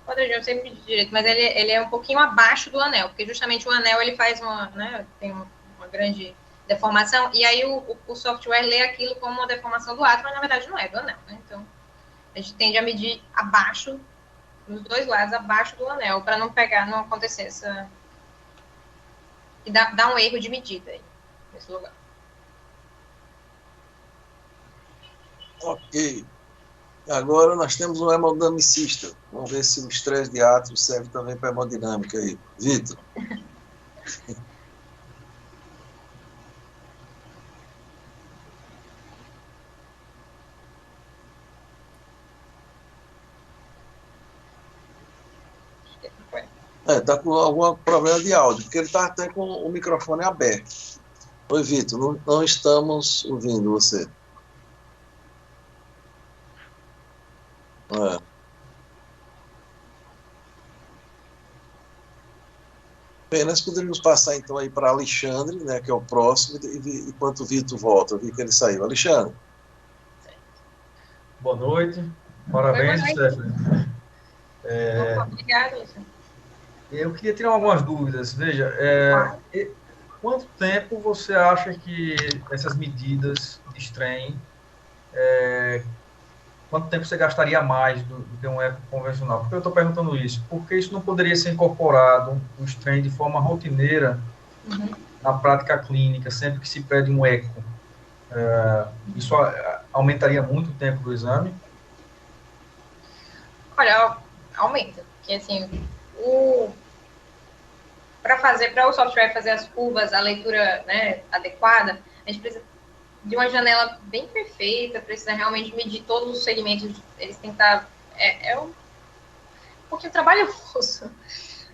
quadradinhos, não sei medir direito, mas ele é um pouquinho abaixo do anel, porque justamente o anel ele faz tem uma grande deformação, e aí o software lê aquilo como uma deformação do átrio, mas na verdade não é do anel, né? Então a gente tende a medir abaixo, nos dois lados, abaixo do anel, para não acontecer essa... E dá um erro de medida aí, nesse lugar. Ok. Agora nós temos um hemodinamicista. Vamos ver se o estresse de átrio serve também para hemodinâmica aí. Vitor. Está com algum problema de áudio, porque ele está até com o microfone aberto. Oi, Vitor, não estamos ouvindo você. Bem, nós poderíamos passar então aí para Alexandre, né, que é o próximo, enquanto o Vitor volta. Eu vi que ele saiu. Alexandre. Boa noite. Parabéns, Stephanie. Obrigada, eu queria tirar algumas dúvidas. Veja, quanto tempo você acha que essas medidas de strain, quanto tempo você gastaria mais do que um eco convencional? Por que eu estou perguntando isso? Porque isso não poderia ser incorporado, um strain, de forma rotineira na prática clínica, sempre que se pede um eco. Isso aumentaria muito o tempo do exame? Olha, aumenta. Porque, assim, para o software fazer as curvas, a leitura, né, adequada, a gente precisa de uma janela bem perfeita, precisa realmente medir todos os segmentos, eles têm que estar... um pouquinho trabalhoso,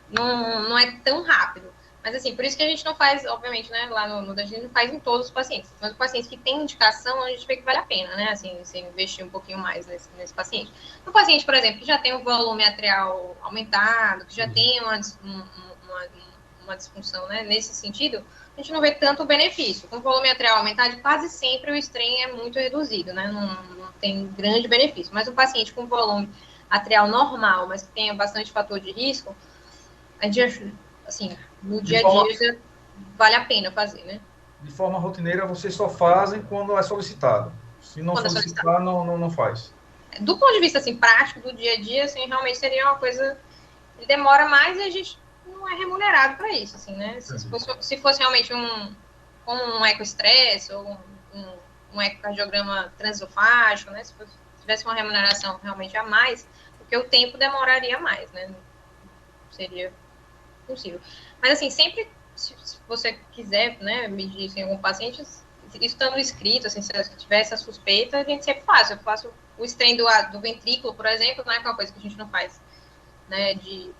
não é tão rápido. Mas, assim, por isso que a gente não faz, obviamente, né, lá no a gente não faz em todos os pacientes. Mas os pacientes que têm indicação, a gente vê que vale a pena, né, assim, você investir um pouquinho mais nesse paciente. No paciente, por exemplo, que já tem o volume atrial aumentado, que já tem uma disfunção, né, nesse sentido, a gente não vê tanto benefício. Com o volume atrial aumentado, quase sempre o strain é muito reduzido, né, não tem grande benefício. Mas o paciente com volume atrial normal, mas que tenha bastante fator de risco, a gente, assim, no dia a dia vale a pena fazer, né? De forma rotineira, vocês só fazem quando é solicitado. Se não solicitar, não faz. Do ponto de vista, assim, prático, do dia a dia, assim, realmente seria uma coisa... Ele demora mais e a gente não é remunerado para isso, assim, né? Se fosse realmente um ecoestresse ou um ecocardiograma transesofágico, né? Se tivesse uma remuneração realmente a mais, porque o tempo demoraria mais, né? Seria possível. Mas, assim, sempre, se você quiser, né, medir isso em algum paciente, isso estando escrito, assim, se tiver essa suspeita, a gente sempre faz. Eu faço o strain do ventrículo, por exemplo, não é uma coisa que a gente não faz, né, de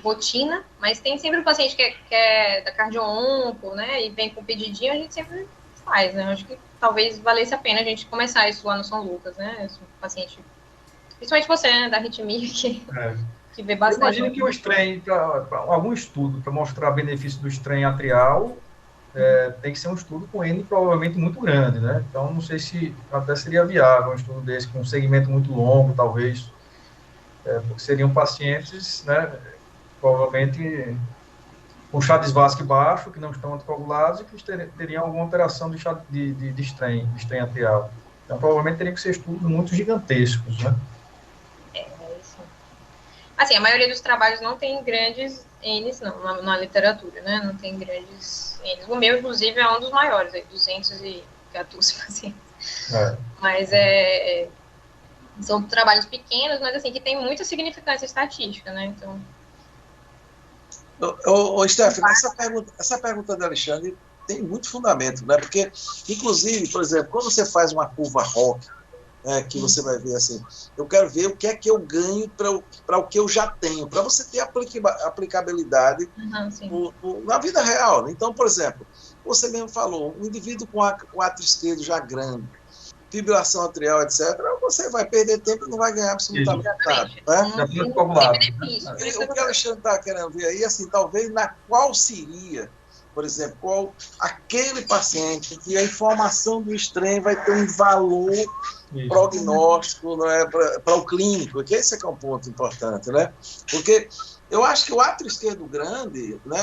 rotina, mas tem sempre um paciente que é da cardio-onco, né, e vem com pedidinho, a gente sempre faz, né? Eu acho que talvez valesse a pena a gente começar isso lá no São Lucas, né? Esse paciente, principalmente você, né, da arritmia, que vê bastante. Imagina que o strain, para algum estudo, para mostrar benefício do strain atrial, tem que ser um estudo com N provavelmente muito grande, né? Então, não sei se até seria viável um estudo desse, com um segmento muito longo, talvez, porque seriam pacientes, né, provavelmente com Chagas Vasque baixo, que não estão anticoagulados e que teriam alguma alteração de strain atrial. Então, provavelmente teriam que ser estudos muito gigantescos, né? Isso. Assim, a maioria dos trabalhos não tem grandes N's, não, na literatura, né? Não tem grandes N's. O meu, inclusive, é um dos maiores, 214 pacientes. Mas são trabalhos pequenos, mas assim, que tem muita significância estatística, né? Então... Stephanie, essa pergunta da Alexandre tem muito fundamento, né? Porque, inclusive, por exemplo, quando você faz uma curva ROC, que você vai ver assim, eu quero ver o que é que eu ganho para o que eu já tenho, para você ter aplicabilidade na vida real. Né? Então, por exemplo, você mesmo falou, um indivíduo com átrio esquerdo já grande, fibrilação atrial, etc., você vai perder tempo e não vai ganhar absolutamente nada. Né? O que o Alexandre está querendo ver aí, assim, talvez qual seria, por exemplo, qual aquele paciente que a informação do strain vai ter um valor prognóstico, né, para o clínico, que esse é um ponto importante, né? Porque eu acho que o átrio esquerdo grande, né,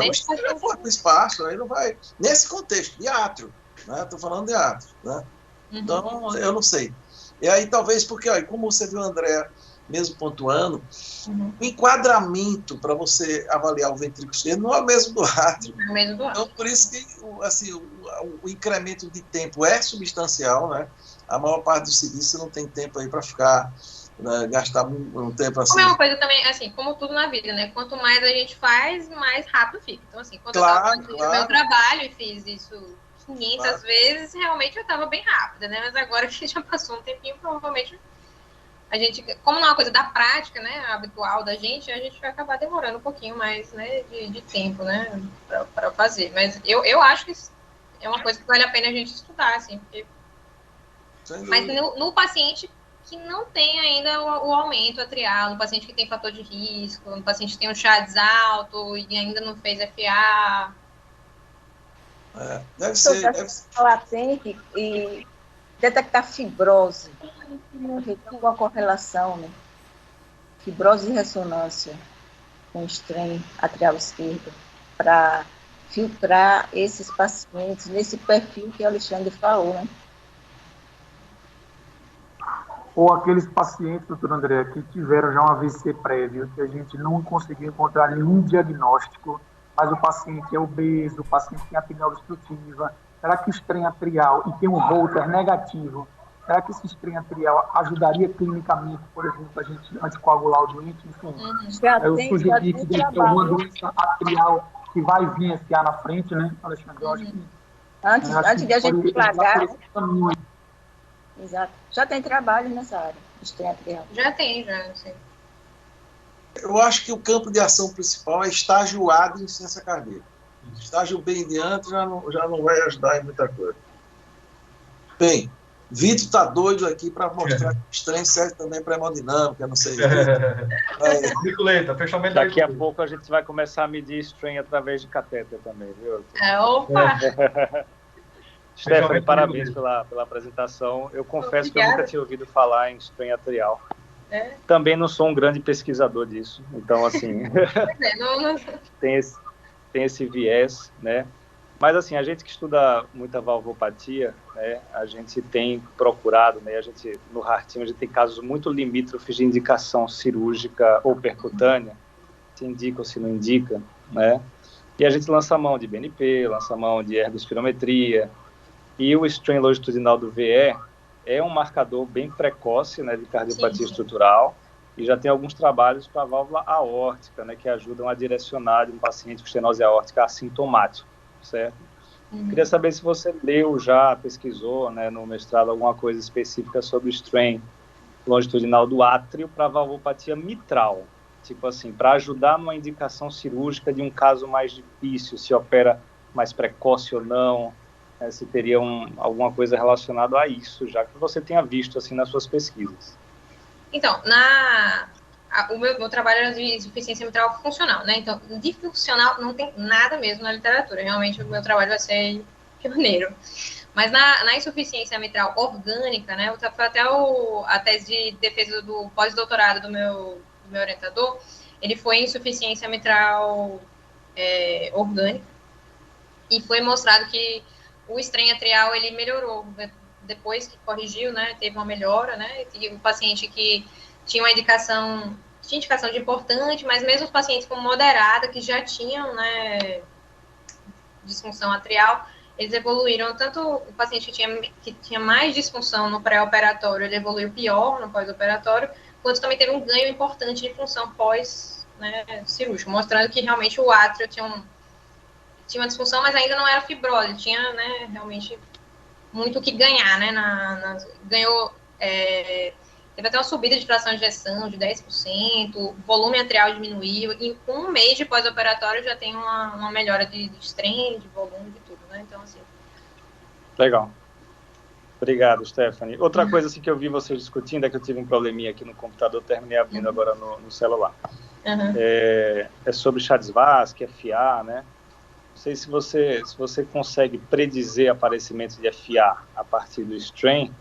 o strain é fora do espaço, aí não vai, nesse contexto de átrio, né? Estou falando de átrio, né? Então, eu não sei. E aí, talvez, porque, ó, como você viu o André mesmo pontuando, o enquadramento para você avaliar o ventrículo esquerdo não é o mesmo do átrio. Então, por isso que assim, o incremento de tempo é substancial, né? A maior parte dos serviços não tem tempo aí para ficar, né, gastar um tempo assim. Como é uma coisa também, assim, como tudo na vida, né? Quanto mais a gente faz, mais rápido fica. Então, assim, quando eu estava fazendo o meu trabalho e fiz isso 500 vezes, realmente eu estava bem rápida, né? Mas agora que já passou um tempinho, provavelmente a gente, como não é uma coisa da prática, né, habitual da gente, a gente vai acabar demorando um pouquinho mais, né, de tempo, né, para fazer. Mas eu acho que é uma coisa que vale a pena a gente estudar, assim, porque... Mas no paciente que não tem ainda o aumento atrial, no paciente que tem fator de risco, no paciente que tem um Chagas alto e ainda não fez FA... Deve ser latente e detectar fibrose, com a correlação, né? Fibrose e ressonância com strain atrial esquerdo, para filtrar esses pacientes nesse perfil que o Alexandre falou, né? Ou aqueles pacientes, doutor André, que tiveram já um AVC prévio, que a gente não conseguiu encontrar nenhum diagnóstico, mas o paciente é obeso, o paciente tem apneia obstrutiva. Será que o strain atrial e tem um Holter negativo? Será que esse strain atrial ajudaria clinicamente, por exemplo, a gente anticoagular o doente? Enfim, eu sugeri que deve ter uma doença atrial que vai vir FA na frente, né, Alexandre? Eu acho que, antes de a gente plagar. Exato. Já tem trabalho nessa área, strain atrial. Já sei. Eu acho que o campo de ação principal é estágio A de insuficiência cardíaca. Estágio B em diante já não vai ajudar em muita coisa. Bem, Vitor está doido aqui para mostrar que o strain serve também para hemodinâmica, não sei. Circuleta, fechamento. Daqui a pouco a gente vai começar a medir strain através de catéter também, viu? Opa! Stephanie, parabéns pela apresentação. Eu confesso que eu nunca tinha ouvido falar em strain atrial. Também não sou um grande pesquisador disso, então assim tem esse viés, né? Mas assim, a gente que estuda muita valvopatia, né, a gente tem procurado, né, a gente no Heart Team, a gente tem casos muito limítrofes de indicação cirúrgica ou percutânea, se indica ou se não indica, né? E a gente lança a mão de BNP, lança a mão de ergospirometria, e o strain longitudinal do VE é um marcador bem precoce, né, de cardiopatia estrutural, e já tem alguns trabalhos para a válvula aórtica, né, que ajudam a direcionar de um paciente com estenose aórtica assintomático, certo? Queria saber se você leu já, pesquisou, né, no mestrado alguma coisa específica sobre o strain longitudinal do átrio para valvopatia mitral, tipo assim, para ajudar numa indicação cirúrgica de um caso mais difícil, se opera mais precoce ou não, né, se teria alguma coisa relacionada a isso, já que você tenha visto assim nas suas pesquisas. Então, o meu trabalho era de insuficiência mitral funcional, né? Então, de funcional não tem nada mesmo na literatura. Realmente, o meu trabalho vai ser pioneiro. Mas na insuficiência mitral orgânica, né? Foi até a tese de defesa do pós-doutorado do meu orientador, ele foi em insuficiência mitral orgânica. E foi mostrado que o strain atrial, ele melhorou depois que corrigiu, né? Teve uma melhora, né? E o paciente que tinha uma indicação de importante, mas mesmo os pacientes com moderada, que já tinham, né, disfunção atrial, eles evoluíram, tanto o paciente que tinha mais disfunção no pré-operatório, ele evoluiu pior no pós-operatório, quanto também teve um ganho importante de função pós-cirúrgico, mostrando que realmente o átrio tinha uma disfunção, mas ainda não era fibrose, tinha, né, realmente muito o que ganhar, né, ganhou... Teve até uma subida de fração de ejeção de 10%, o volume atrial diminuiu, e com um mês de pós-operatório já tem uma melhora de strain, de volume, de tudo, né? Então, assim... Legal. Obrigado, Stephanie. Outra coisa assim, que eu vi vocês discutindo, é que eu tive um probleminha aqui no computador, terminei abrindo agora no celular. É sobre Chades-Vasque, FA, né? Não sei se você consegue predizer aparecimento de FA a partir do strain.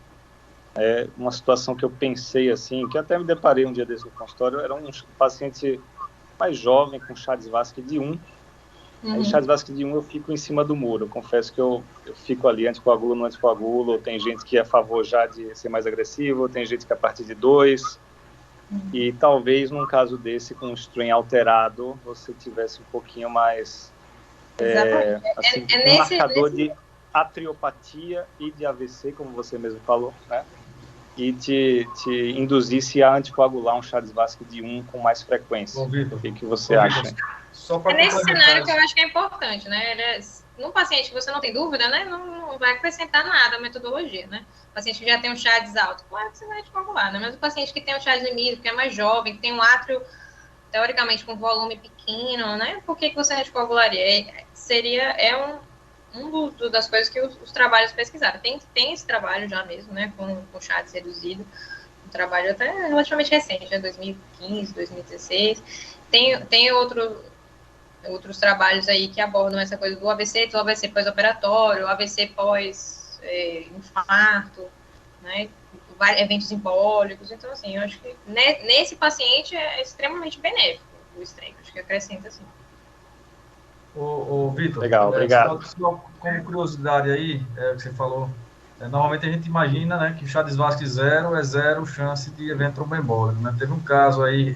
É uma situação que eu pensei assim, que até me deparei um dia desse no consultório, era um paciente mais jovem com Chades-Vasque de 1. Aí Chades-Vasque de 1 eu fico em cima do muro. Eu confesso que eu fico ali anticoagulo no anticoagulo. Tem gente que é a favor já de ser mais agressivo, tem gente que a partir de 2. E talvez num caso desse, com um strain alterado, você tivesse um pouquinho mais assim, um marcador de atriopatia e de AVC, como você mesmo falou, né? E te induzisse a anticoagular um Chades-Vasque de 1 com mais frequência. O que você acha? Nesse cenário que eu acho que é importante, né? Num paciente que você não tem dúvida, né? Não vai acrescentar nada a metodologia, né? O paciente que já tem um Chades alto, claro que você vai anticoagular, né? Mas o paciente que tem um Chades limítrofe, que é mais jovem, que tem um átrio, teoricamente, com volume pequeno, né? Por que você anticoagularia? Das coisas que os trabalhos pesquisaram. Tem esse trabalho já mesmo, né, com Chades reduzido, um trabalho até relativamente recente, né, 2015, 2016. Tem outros trabalhos aí que abordam essa coisa do AVC pós-operatório, AVC pós-infarto, né, eventos embólicos. Então, assim, eu acho que nesse paciente é extremamente benéfico o strain, acho que acrescenta, assim. Ô Vitor, legal, obrigado. Só como curiosidade aí, que você falou, normalmente a gente imagina, né, que o Chades-Vasque 0 é 0 chance de evento tromboembólico, né? Teve um caso aí,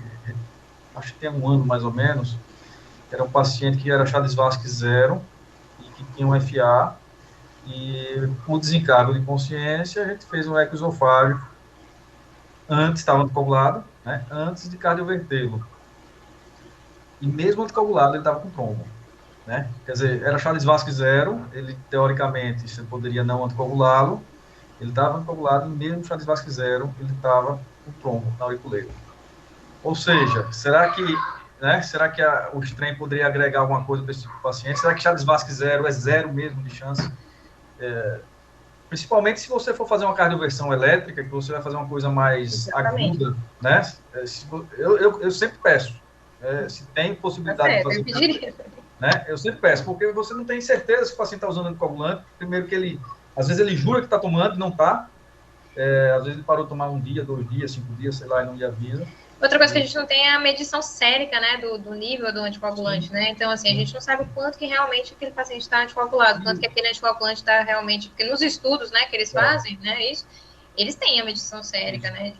acho que tem um ano mais ou menos, era um paciente que era Chades-Vasque 0 e que tinha um FA, e por desencargo de consciência, a gente fez um eco esofágico antes, estava anticoagulado, né, antes de cardiovertê-lo. E mesmo anticoagulado, ele estava com trombo. Né? Quer dizer, era Chades-Vasque 0, ele, teoricamente, você poderia não anticoagulá-lo, ele estava anticoagulado, e mesmo Chades-Vasque 0, ele estava com trombo na auriculeira. Ou seja, será que o strain poderia agregar alguma coisa para esse tipo de paciente? Será que Chades-Vasque 0 é 0 mesmo de chance? Principalmente se você for fazer uma cardioversão elétrica, que você vai fazer uma coisa mais aguda, né? Eu sempre peço, se tem possibilidade de fazer... Né? Eu sempre peço, porque você não tem certeza se o paciente está usando anticoagulante. Primeiro que às vezes ele jura que está tomando e não está. Às vezes ele parou de tomar 1 dia, 2 dias, 5 dias, sei lá, e não lhe avisa. Outra coisa que a gente não tem é a medição sérica, né, do nível do anticoagulante, Sim. Né? Então, assim, a gente não sabe o quanto que realmente aquele paciente está anticoagulado, quanto que aquele anticoagulante está realmente... Porque nos estudos, né, que eles fazem, né, isso, eles têm a medição sérica, né?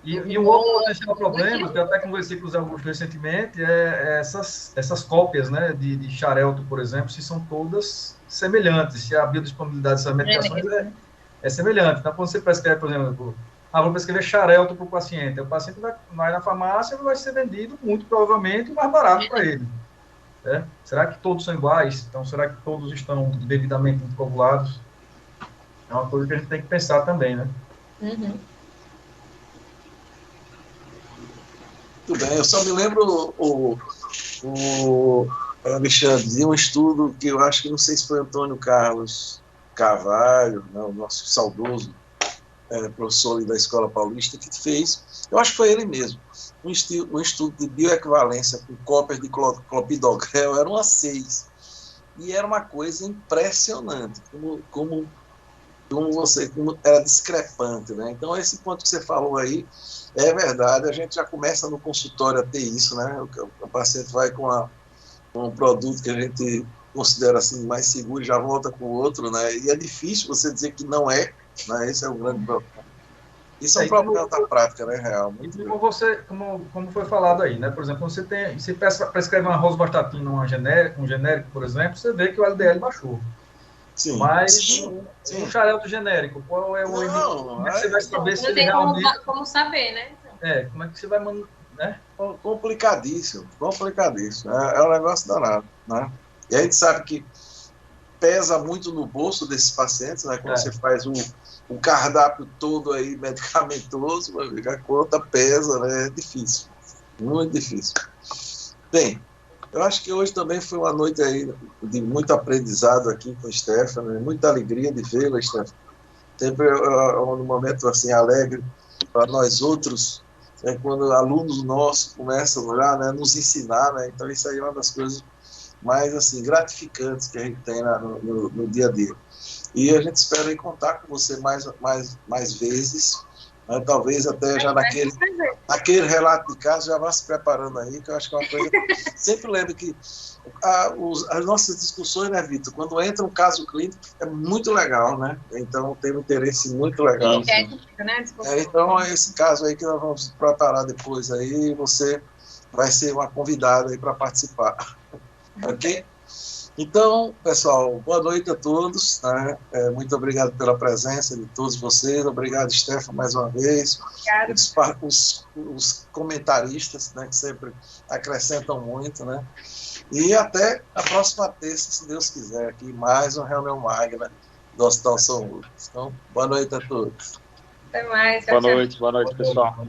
E um outro potencial problema, que eu até conversei com os Augusto recentemente, é essas cópias, né, de xarelto, por exemplo, se são todas semelhantes, se a biodisponibilidade dessas medicações é semelhante. Então, quando você prescreve, por exemplo, vou prescrever xarelto para o paciente, o paciente vai na farmácia e vai ser vendido, muito provavelmente, mais barato para ele. Né? Será que todos são iguais? Então, será que todos estão devidamente anticoagulados? É uma coisa que a gente tem que pensar também, né? Uhum. Muito bem, eu só me lembro, Alexandre, de um estudo que eu acho que, não sei se foi Antônio Carlos Carvalho, né, o nosso saudoso professor da Escola Paulista, que fez, eu acho que foi ele mesmo, um estudo de bioequivalência com cópias de clopidogrel, eram as 6, e era uma coisa impressionante, como era discrepante, né? Então, esse ponto que você falou aí, é verdade, a gente já começa no consultório a ter isso, né? O paciente vai com um produto que a gente considera assim mais seguro e já volta com o outro, né? E é difícil você dizer que não é, né? Esse é o grande problema. Isso é um problema da prática, né, real. Como foi falado aí, né? Por exemplo, você prescreve uma rosuvastatina, um genérico, por exemplo, você vê que o LDL baixou. Sim. Mas um xarelto genérico, qual é o... como é que você vai saber se ele realmente... Não tem como saber, né? Como é que você vai... Né? Complicadíssimo. É um negócio danado, né? E a gente sabe que pesa muito no bolso desses pacientes, né? Quando você faz um cardápio todo aí medicamentoso, a conta pesa, né? É difícil, muito difícil. Bem, eu acho que hoje também foi uma noite aí de muito aprendizado aqui com o Stephanie, muita alegria de vê-la, Stephanie. Sempre um momento assim alegre para nós outros, quando alunos nossos começam já, né, nos ensinar, né? Então isso aí é uma das coisas mais assim gratificantes que a gente tem no dia a dia. E a gente espera aí contar com você mais vezes, né? Talvez até já naquele relato de caso já vá se preparando aí, que eu acho que é uma coisa... Sempre lembro que as nossas discussões, né, Vitor, quando entra um caso clínico, é muito legal, né? Então tem um interesse muito legal. Né? Então é esse caso aí que nós vamos preparar depois aí, e você vai ser uma convidada aí para participar. Ok? Então, pessoal, boa noite a todos, né? Muito obrigado pela presença de todos vocês, obrigado, Stefan, mais uma vez, os comentaristas, né, que sempre acrescentam muito, né? E até a próxima terça, se Deus quiser, aqui mais uma reunião magna do Hospital São Lucas. Então, boa noite a todos. Até mais. Boa noite, pessoal.